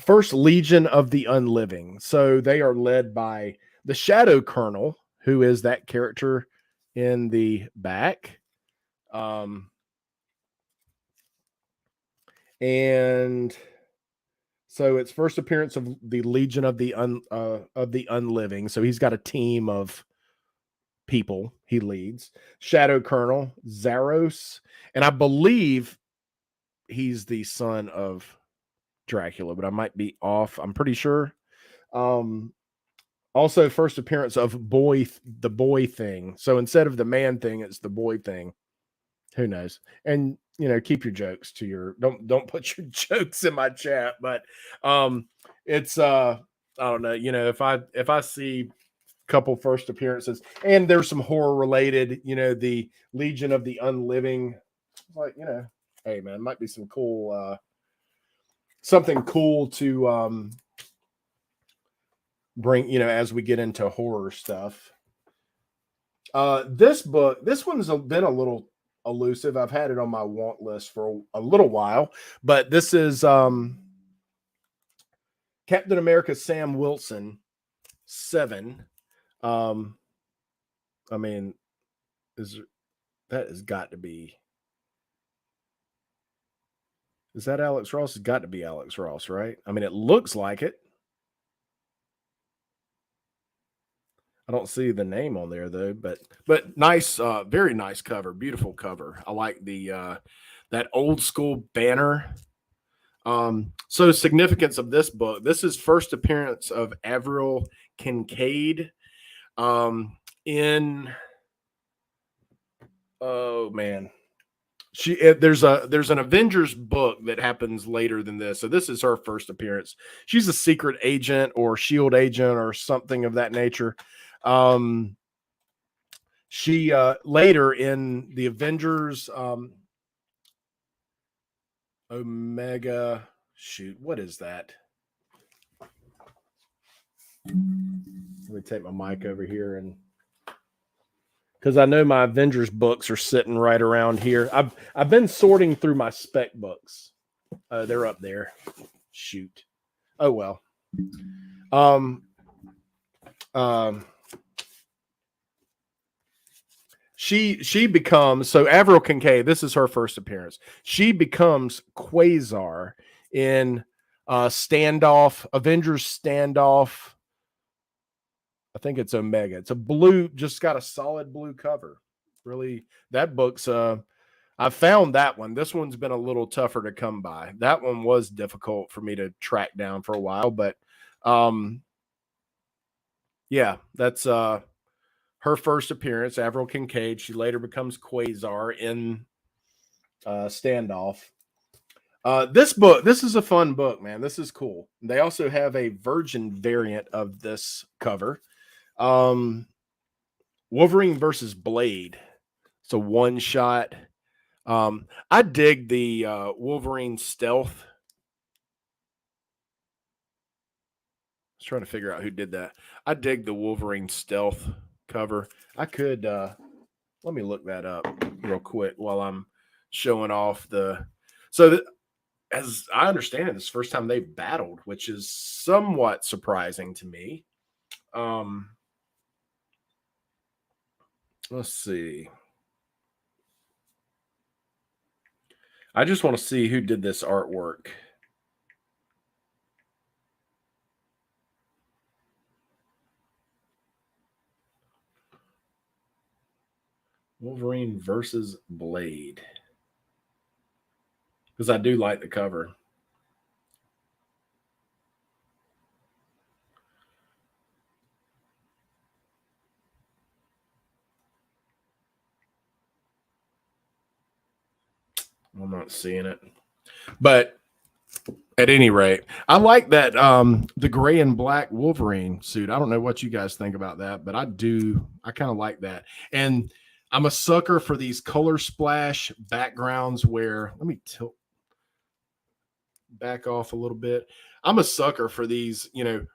First Legion of the Unliving. So they are led by the Shadow Colonel, who is that character in the back. And so it's first appearance of the Legion of the Unliving. So he's got a team of people he leads. Shadow Colonel Zaros, and I believe he's the son of Dracula, but I might be off. I'm pretty sure. Also, first appearance of the boy thing. So instead of the man thing, it's the boy thing. Who knows? And keep your jokes to your don't put your jokes in my chat. But it's I don't know. If I see a couple first appearances and there's some horror related, the Legion of the Unliving, like hey man, might be some cool something cool to bring, as we get into horror stuff. This book, this one's been a little elusive. I've had it on my want list for a little while, but this is Captain America Sam Wilson 7. I mean, that has got to be, is that Alex Ross? It's got to be Alex Ross, right? I mean, it looks like it. I don't see the name on there though, but nice, very nice cover, beautiful cover. I like the that old school banner. So significance of this book. This is first appearance of Avril Kincaid. In oh man, there's an Avengers book that happens later than this. So this is her first appearance. She's a secret agent or shield agent or something of that nature. She later in the Avengers Omega, shoot, what is that? Let me take my mic over here, and because I know my Avengers books are sitting right around here. I've been sorting through my spec books. They're up there. Shoot. Oh well. She becomes, so Avril Kincaid, this is her first appearance. She becomes Quasar in Standoff, Avengers Standoff. I think it's Omega. It's a blue, just got a solid blue cover. Really, that book's I found that one. This one's been a little tougher to come by. That one was difficult for me to track down for a while, but yeah, that's her first appearance, Avril Kincaid. She later becomes Quasar in Standoff. This book, this is a fun book, man. This is cool. They also have a Virgin variant of this cover. Wolverine versus Blade. It's a one shot. I dig the Wolverine stealth. I was trying to figure out who did that. I dig the Wolverine stealth cover. I could let me look that up real quick while I'm showing off the. So as I understand it, this is the first time they've battled, which is somewhat surprising to me. Let's see. I just want to see who did this artwork. Wolverine versus Blade. Because I do like the cover. I'm not seeing it. But at any rate, I like that the gray and black Wolverine suit. I don't know what you guys think about that, but I do. I kind of like that. And I'm a sucker for these color splash backgrounds where, let me tilt back off a little bit. I'm a sucker for these,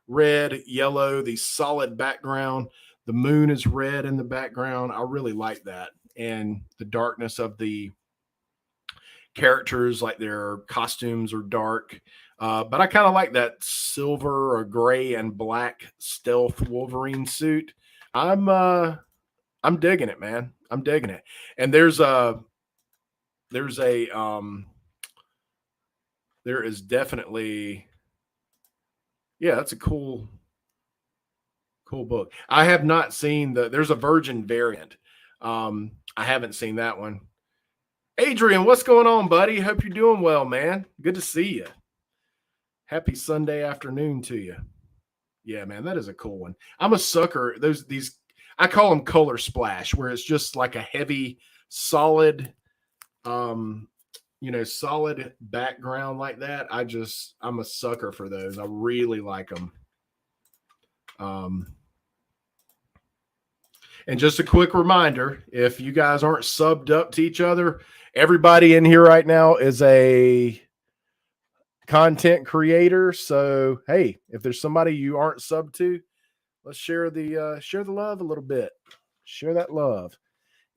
red, yellow, these solid background. The moon is red in the background. I really like that. And the darkness of the characters, like their costumes are dark. But I kind of like that silver or gray and black stealth Wolverine suit. I'm digging it, man. I'm digging it. And there is definitely, yeah, that's a cool book. I have not seen there's a Virgin variant. I haven't seen that one. Adrian, what's going on, buddy? Hope you're doing well, man. Good to see you. Happy Sunday afternoon to you. Yeah, man, that is a cool one. I'm a sucker. These I call them color splash, where it's just like a heavy, solid, solid background like that. I'm a sucker for those. I really like them. And just a quick reminder, if you guys aren't subbed up to each other, everybody in here right now is a content creator. So, hey, if there's somebody you aren't subbed to, let's share the love a little bit. Share that love.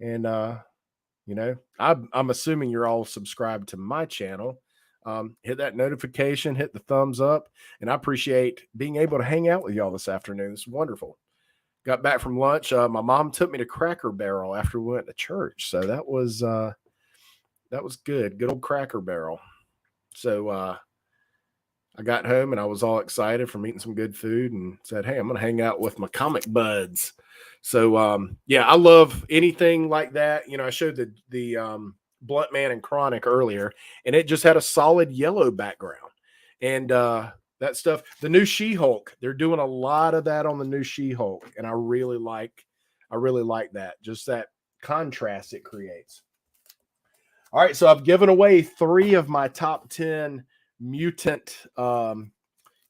And I'm assuming you're all subscribed to my channel. Hit that notification, hit the thumbs up, and I appreciate being able to hang out with y'all this afternoon. It's wonderful. Got back from lunch. My mom took me to Cracker Barrel after we went to church, so that was good. Good old Cracker Barrel. So I got home and I was all excited from eating some good food and said, "Hey, I'm going to hang out with my comic buds." So I love anything like that. I showed the Blunt Man and Chronic earlier, and it just had a solid yellow background, and that stuff. The new She-Hulk, they're doing a lot of that on the new She-Hulk, and I really like that. Just that contrast it creates. All right, so I've given away 3 of my top 10 mutant,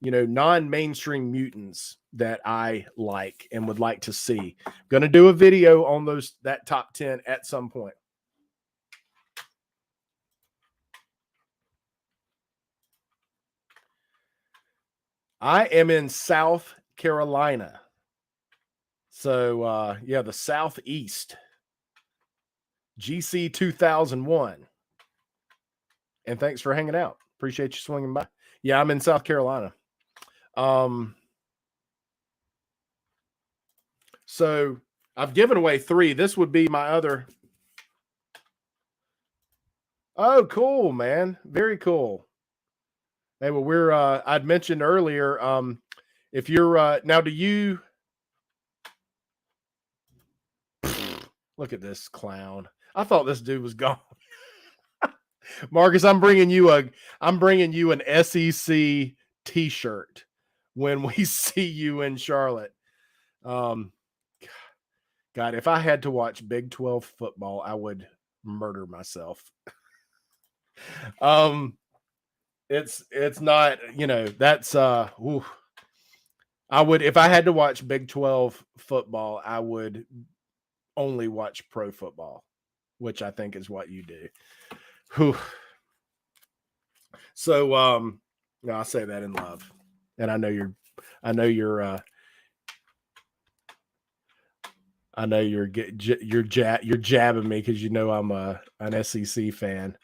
non-mainstream mutants that I like and would like to see. Going to do a video on that top 10 at some point. I am in South Carolina. So, the Southeast. GC 2001. And thanks for hanging out. Appreciate you swinging by. Yeah, I'm in South Carolina. So I've given away 3. This would be my other. Oh, cool, man. Very cool. Hey, well, I'd mentioned earlier, if you're, now do you, look at this clown. I thought this dude was gone. Marcus, I'm bringing you an SEC t-shirt when we see you in Charlotte. God, if I had to watch Big 12 football, I would murder myself. It's not, that's I would, if I had to watch Big 12 football, I would only watch pro football, which I think is what you do. Whew. So I say that in love. And I know you're jabbing me because I'm an SEC fan.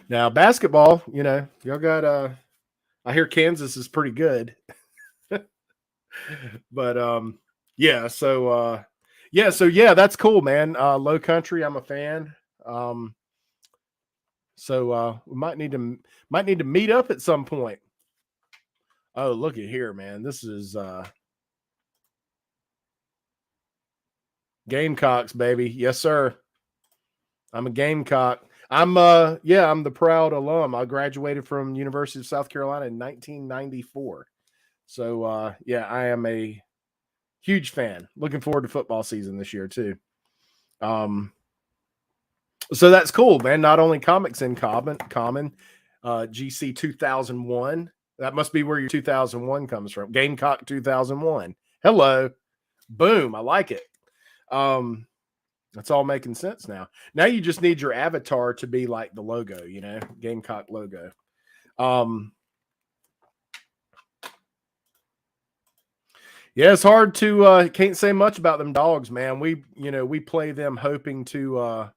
Now basketball, y'all got I hear Kansas is pretty good. But so that's cool, man. Low Country, I'm a fan. So we might need to meet up at some point. Oh, look at here, man. This is Gamecocks, baby. Yes, sir. I'm a Gamecock. I'm the proud alum. I graduated from University of South Carolina in 1994. So I am a huge fan. Looking forward to football season this year too. So that's cool, man. Not only comics in common, GC 2001. That must be where your 2001 comes from. Gamecock 2001. Hello. Boom. I like it. That's all making sense now. Now you just need your avatar to be like the logo, Gamecock logo. Yeah, it's hard to can't say much about them dogs, man. We play them hoping to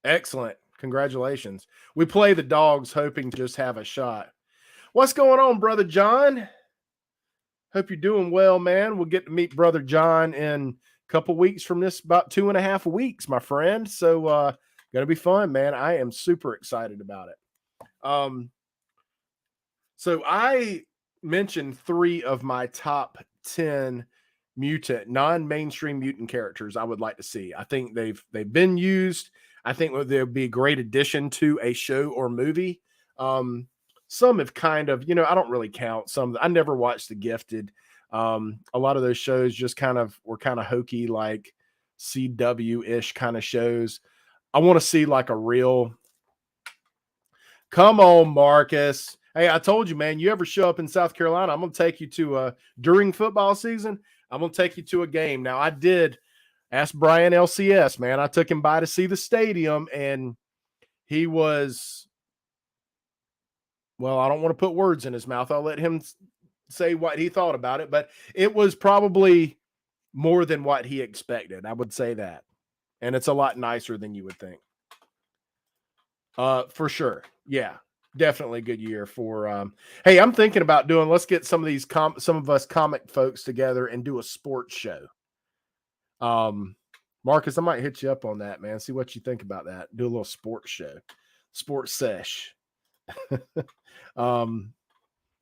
excellent. Congratulations. We play the dogs hoping to just have a shot. What's going on, Brother John? Hope you're doing well, man. We'll get to meet Brother John in a couple weeks from this, about 2.5 weeks, my friend. So gonna be fun, man. I am super excited about it. So I mentioned 3 of my top 10 non-mainstream mutant characters I would like to see. I think they've been used. I think they'll be a great addition to a show or movie. Some have kind of, I don't really count some. I never watched The Gifted. A lot of those shows just were kind of hokey, like CW-ish kind of shows. I want to see like a real, come on, Marcus. Hey, I told you, man, you ever show up in South Carolina, I'm going to take you to during football season, I'm going to take you to a game. Now, I did ask Brian LCS, man. I took him by to see the stadium, and he was, well, I don't want to put words in his mouth. I'll let him say what he thought about it, but it was probably more than what he expected. I would say that. And it's a lot nicer than you would think. For sure. Yeah. Definitely a good year for hey, I'm thinking about doing, let's get some of these some of us comic folks together and do a sports show. Marcus, I might hit you up on that, man. See what you think about that. Do a little sports show. Sports sesh.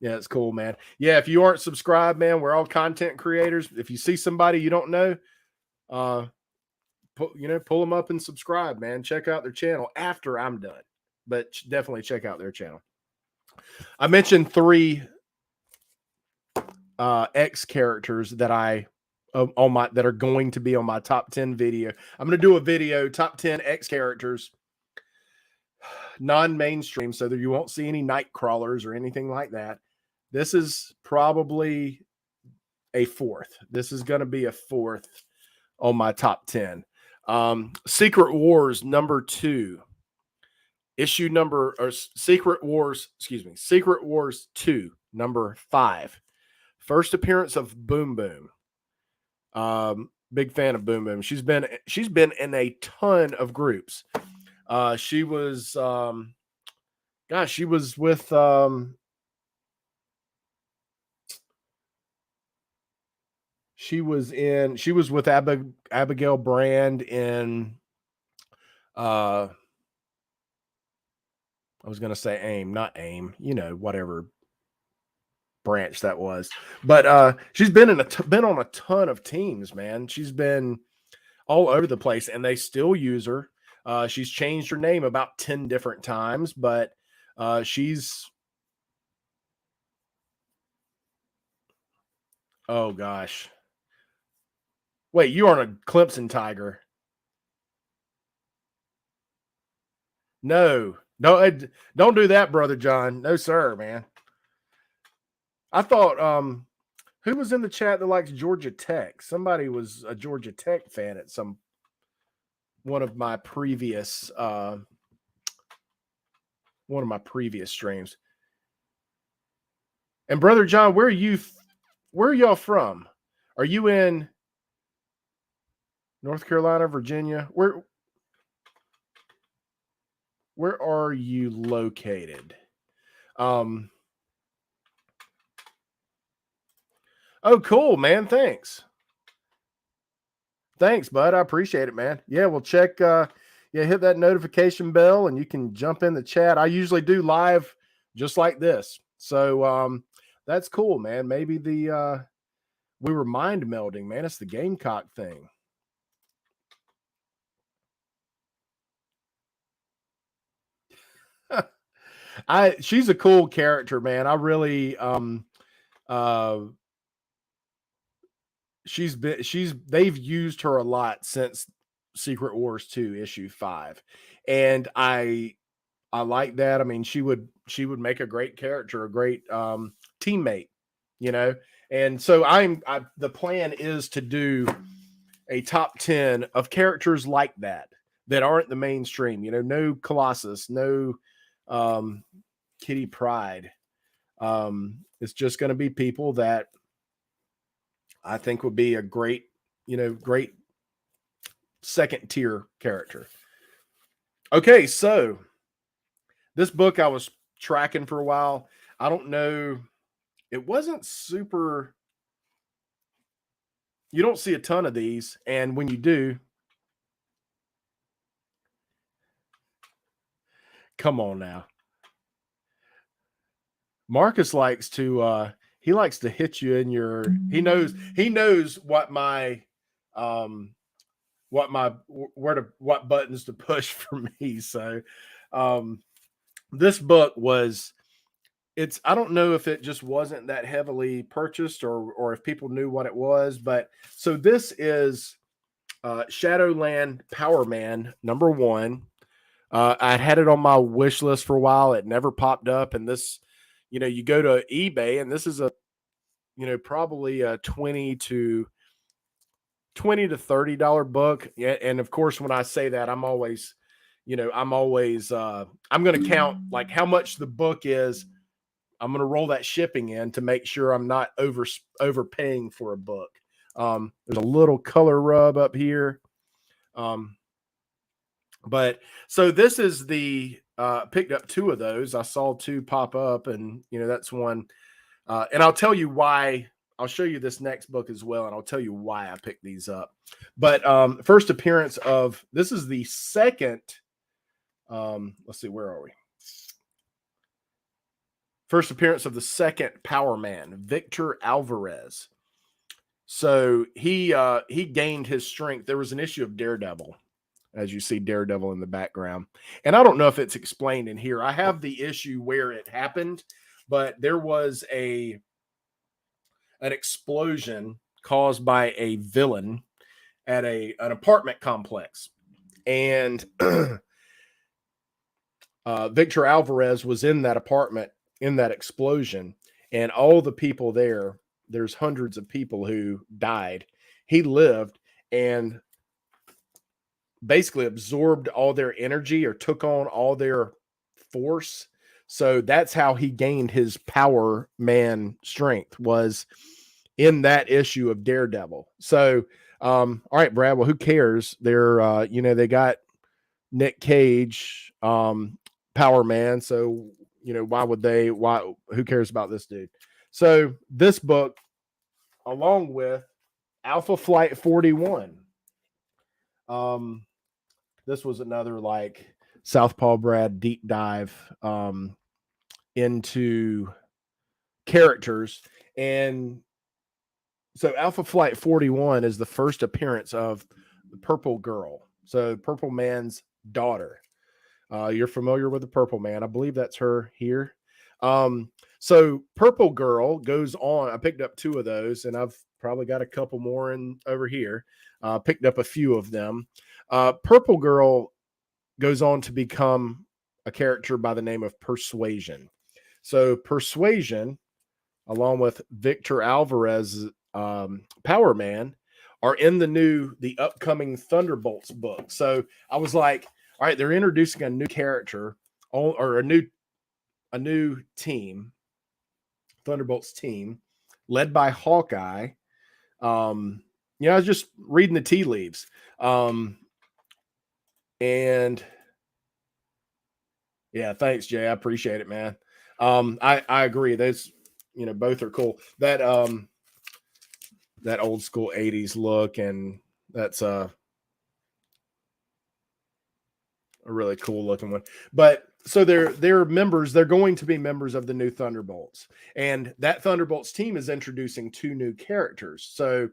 Yeah, it's cool, man. Yeah, if you aren't subscribed, man, we're all content creators. If you see somebody you don't know, pull them up and subscribe, man. Check out their channel after I'm done, but definitely check out their channel. I mentioned 3 X characters that that are going to be on my top 10 video. I'm going to do a video, top 10 X characters, non-mainstream, so that you won't see any night crawlers or anything like that. This is probably a 4th. This is going to be a 4th on my top 10. Secret Wars number 2. Secret Wars 2, number 5. First appearance of Boom Boom. Big fan of Boom Boom. She's been in a ton of groups. She was with she was with Abigail Brand in I was going to say AIM, not AIM, whatever branch that was. But she's been on a ton of teams, man. She's been all over the place, and they still use her. She's changed her name about 10 different times, but she's, oh gosh. Wait, you aren't a Clemson Tiger. No, don't do that, Brother John. No, sir, man. I thought, who was in the chat that likes Georgia Tech? Somebody was a Georgia Tech fan at one of my previous streams. And Brother John, where are y'all from? Are you in North Carolina, Virginia? Where are you located? Oh, cool, man. Thanks, bud. I appreciate it, man. Yeah, we'll check. Hit that notification bell, and you can jump in the chat. I usually do live just like this, so that's cool, man. Maybe we were mind melding, man. It's the Gamecock thing. She's a cool character, man. I really they've used her a lot since Secret Wars 2 issue 5. And I like that. I mean, she would make a great character, a great teammate, And so the plan is to do a top 10 of characters like that aren't the mainstream, no Colossus, no Kitty Pryde. It's just going to be people that I think would be a great second tier character. Okay, so this book I was tracking for a while. I don't know. It wasn't super. You don't see a ton of these. And when you do, come on now. Marcus likes to hit you in your, he knows what buttons to push for me. So this book I don't know if it just wasn't that heavily purchased or if people knew what it was, but so this is Shadowland Power Man number 1. I had it on my wish list for a while. It never popped up, and this, you go to eBay, and this is a, probably a $20 to $30 book. Yeah, and of course, when I say that, I'm always, I'm going to count like how much the book is. I'm going to roll that shipping in to make sure I'm not overpaying for a book. There's a little color rub up here. But so this is the, picked up 2 of those. I saw 2 pop up, and, that's one. And I'll tell you why. I'll show you this next book as well, and I'll tell you why I picked these up. But first appearance of, this is the second, let's see, where are we? First appearance of the second Power Man, Victor Alvarez. So he gained his strength. There was an issue of Daredevil, as you see Daredevil in the background. And I don't know if it's explained in here. I have the issue where it happened, but there was an explosion caused by a villain at an apartment complex. And Victor Alvarez was in that apartment in that explosion, and all the people there's hundreds of people who died. He lived and basically absorbed all their energy, or took on all their force. So that's how he gained his Power Man strength, was in that issue of Daredevil. So, all right, Brad, well, who cares? They're, they got Nick Cage, Power Man. So, who cares about this dude? So this book, along with Alpha Flight 41, this was another like Southpaw Brad deep dive into characters. And so Alpha Flight 41 is the first appearance of the Purple Girl. So Purple Man's daughter. You're familiar with the Purple Man. I believe that's her here. So Purple Girl goes on. I picked up 2 of those, and I've probably got a couple more in over here. Picked up a few of them. Purple Girl goes on to become a character by the name of Persuasion. So Persuasion, along with Victor Alvarez, Power Man, are in the upcoming Thunderbolts book. So I was like, all right, they're introducing a new character, or a new team, Thunderbolts team, led by Hawkeye. I was just reading the tea leaves. And yeah, thanks, Jay. I appreciate it, man. I agree. Those, both are cool. That old school 80s look, and that's a really cool looking one. But so they're members, they're going to be members of the new Thunderbolts. And that Thunderbolts team is introducing 2 new characters. So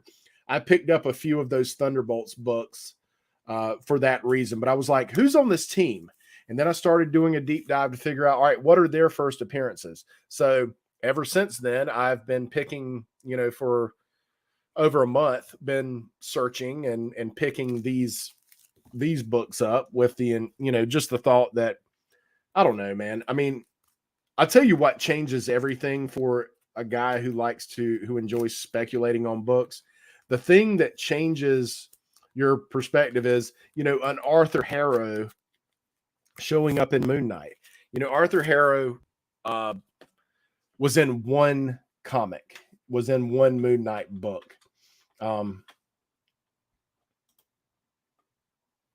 I picked up a few of those Thunderbolts books for that reason. But I was like, who's on this team? And then I started doing a deep dive to figure out, all right, what are their first appearances? So ever since then, I've been picking, for over a month, been searching and picking these books up with the, just the thought that, I don't know, man. I mean, I'll tell you what changes everything for a guy who enjoys speculating on books. The thing that changes your perspective is, an Arthur Harrow showing up in Moon Knight. Arthur Harrow was in one comic, was in one Moon Knight book. There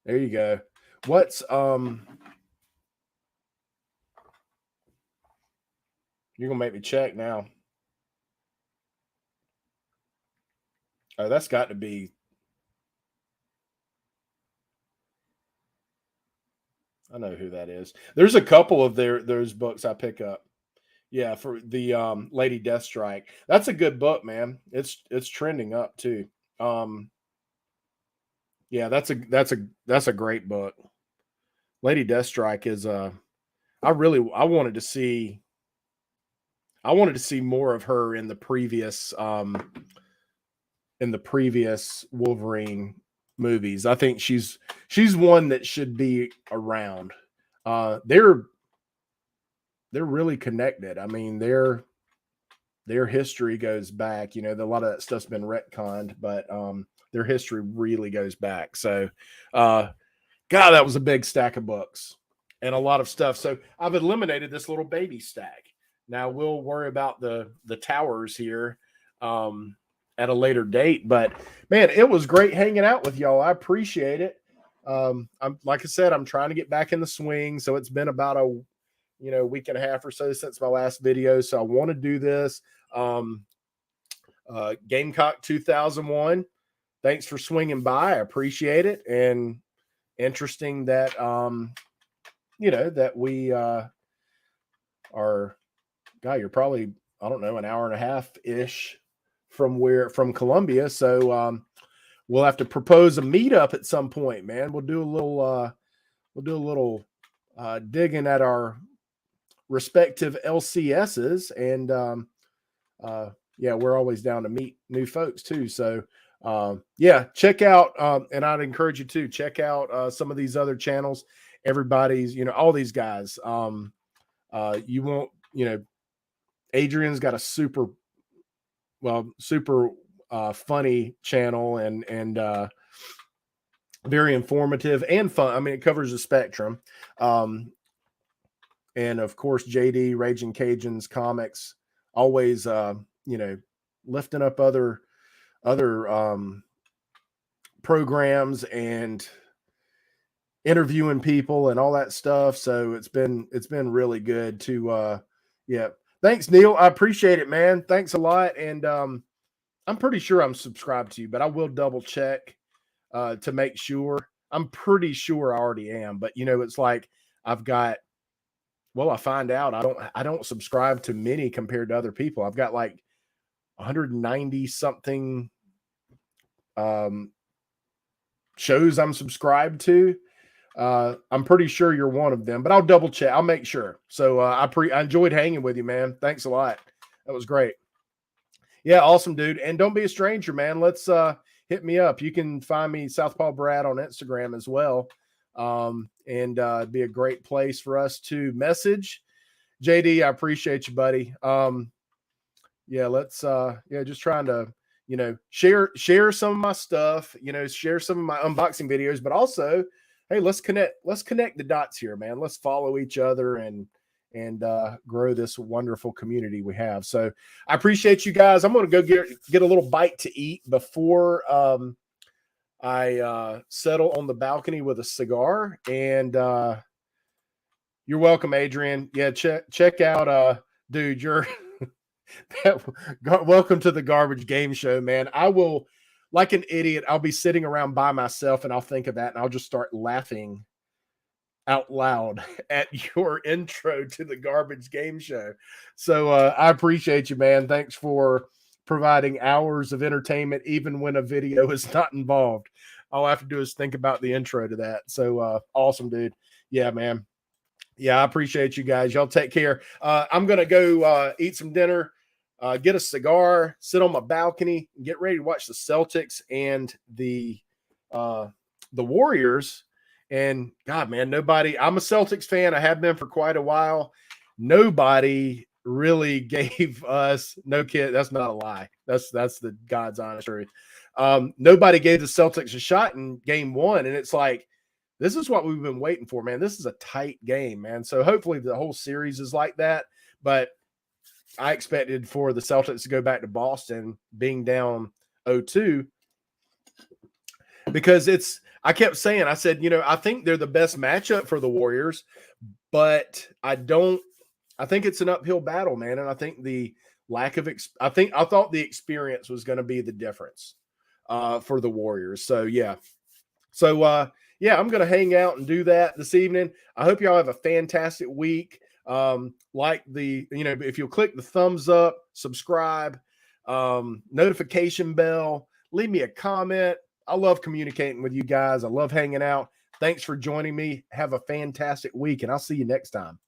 you go. What's you're gonna make me check now. Oh, that's got to be. I know who that is. There's a couple of those books I pick up. Yeah, for the Lady Deathstrike. That's a good book, man. It's trending up too. Yeah, that's a great book. Lady Deathstrike is I wanted to see more of her in the previous Wolverine movies. I think she's one that should be around. really connected. I mean, their history goes back. A lot of that stuff's been retconned, but their history really goes back. So, God, that was a big stack of books and a lot of stuff. So I've eliminated this little baby stack. Now we'll worry about the towers here at a later date. But man, it was great hanging out with y'all. I appreciate it. I'm like I said, I'm trying to get back in the swing. So it's been about a week and a half or so since my last video. So I want to do this. Gamecock 2001. Thanks for swinging by. I appreciate it. And interesting that, that we are, God, you're probably, I don't know, an hour and a half ish from Columbia. So, we'll have to propose a meetup at some point, man. We'll do a little digging at our respective LCSs, and yeah, we're always down to meet new folks too. So yeah, check out and I'd encourage you to check out some of these other channels. Everybody's, all these guys. You won't, Adrian's got a super funny channel and very informative and fun. I mean, it covers the spectrum. And of course, JD Raging Cajuns comics, always, lifting up other programs and interviewing people and all that stuff. So it's been really good to, yeah. Thanks, Neil. I appreciate it, man. Thanks a lot. And I'm pretty sure I'm subscribed to you, but I will double check to make sure. I'm pretty sure I already am, but it's like I've got, I find out I don't subscribe to many compared to other people. I've got like 190 something shows I'm subscribed to. I'm pretty sure you're one of them, but I'll double check. I'll make sure. So I enjoyed hanging with you, man. Thanks a lot. That was great. Yeah, awesome, dude. And don't be a stranger, man. Let's hit me up. You can find me Southpaw Brad on Instagram as well. And it'd be a great place for us to message. JD, I appreciate you, buddy. Yeah, let's just trying to, share some of my stuff, share some of my unboxing videos, but also, hey, let's connect the dots here, man. Let's follow each other and grow this wonderful community we have. So I appreciate you guys. I'm going to go get a little bite to eat before I settle on the balcony with a cigar. And you're welcome, Adrian. Yeah, check out dude, you're welcome to the Garbage Game Show, man. I will, like an idiot, I'll be sitting around by myself and I'll think of that and I'll just start laughing out loud at your intro to the Garbage Game Show. So I appreciate you, man. Thanks for providing hours of entertainment, even when a video is not involved. All I have to do is think about the intro to that. So awesome, dude. Yeah, man. Yeah, I appreciate you guys. Y'all take care. I'm going to go eat some dinner, get a cigar, sit on my balcony, and get ready to watch the Celtics and the Warriors. And God, man, nobody, I'm a Celtics fan. I have been for quite a while. Nobody really gave us, no kid, that's not a lie. That's the God's honest truth. Nobody gave the Celtics a shot in game one. And it's like, this is what we've been waiting for, man. This is a tight game, man. So hopefully the whole series is like that. But I expected for the Celtics to go back to Boston being down 0-2 because I kept saying, I said, I think they're the best matchup for the Warriors, but I think it's an uphill battle, man. And I think the lack of, I thought the experience was going to be the difference for the Warriors. So, yeah. So, yeah, I'm going to hang out and do that this evening. I hope y'all have a fantastic week. If you'll click the thumbs up, subscribe, notification bell, leave me a comment. I love communicating with you guys. I love hanging out. Thanks for joining me. Have a fantastic week, and I'll see you next time.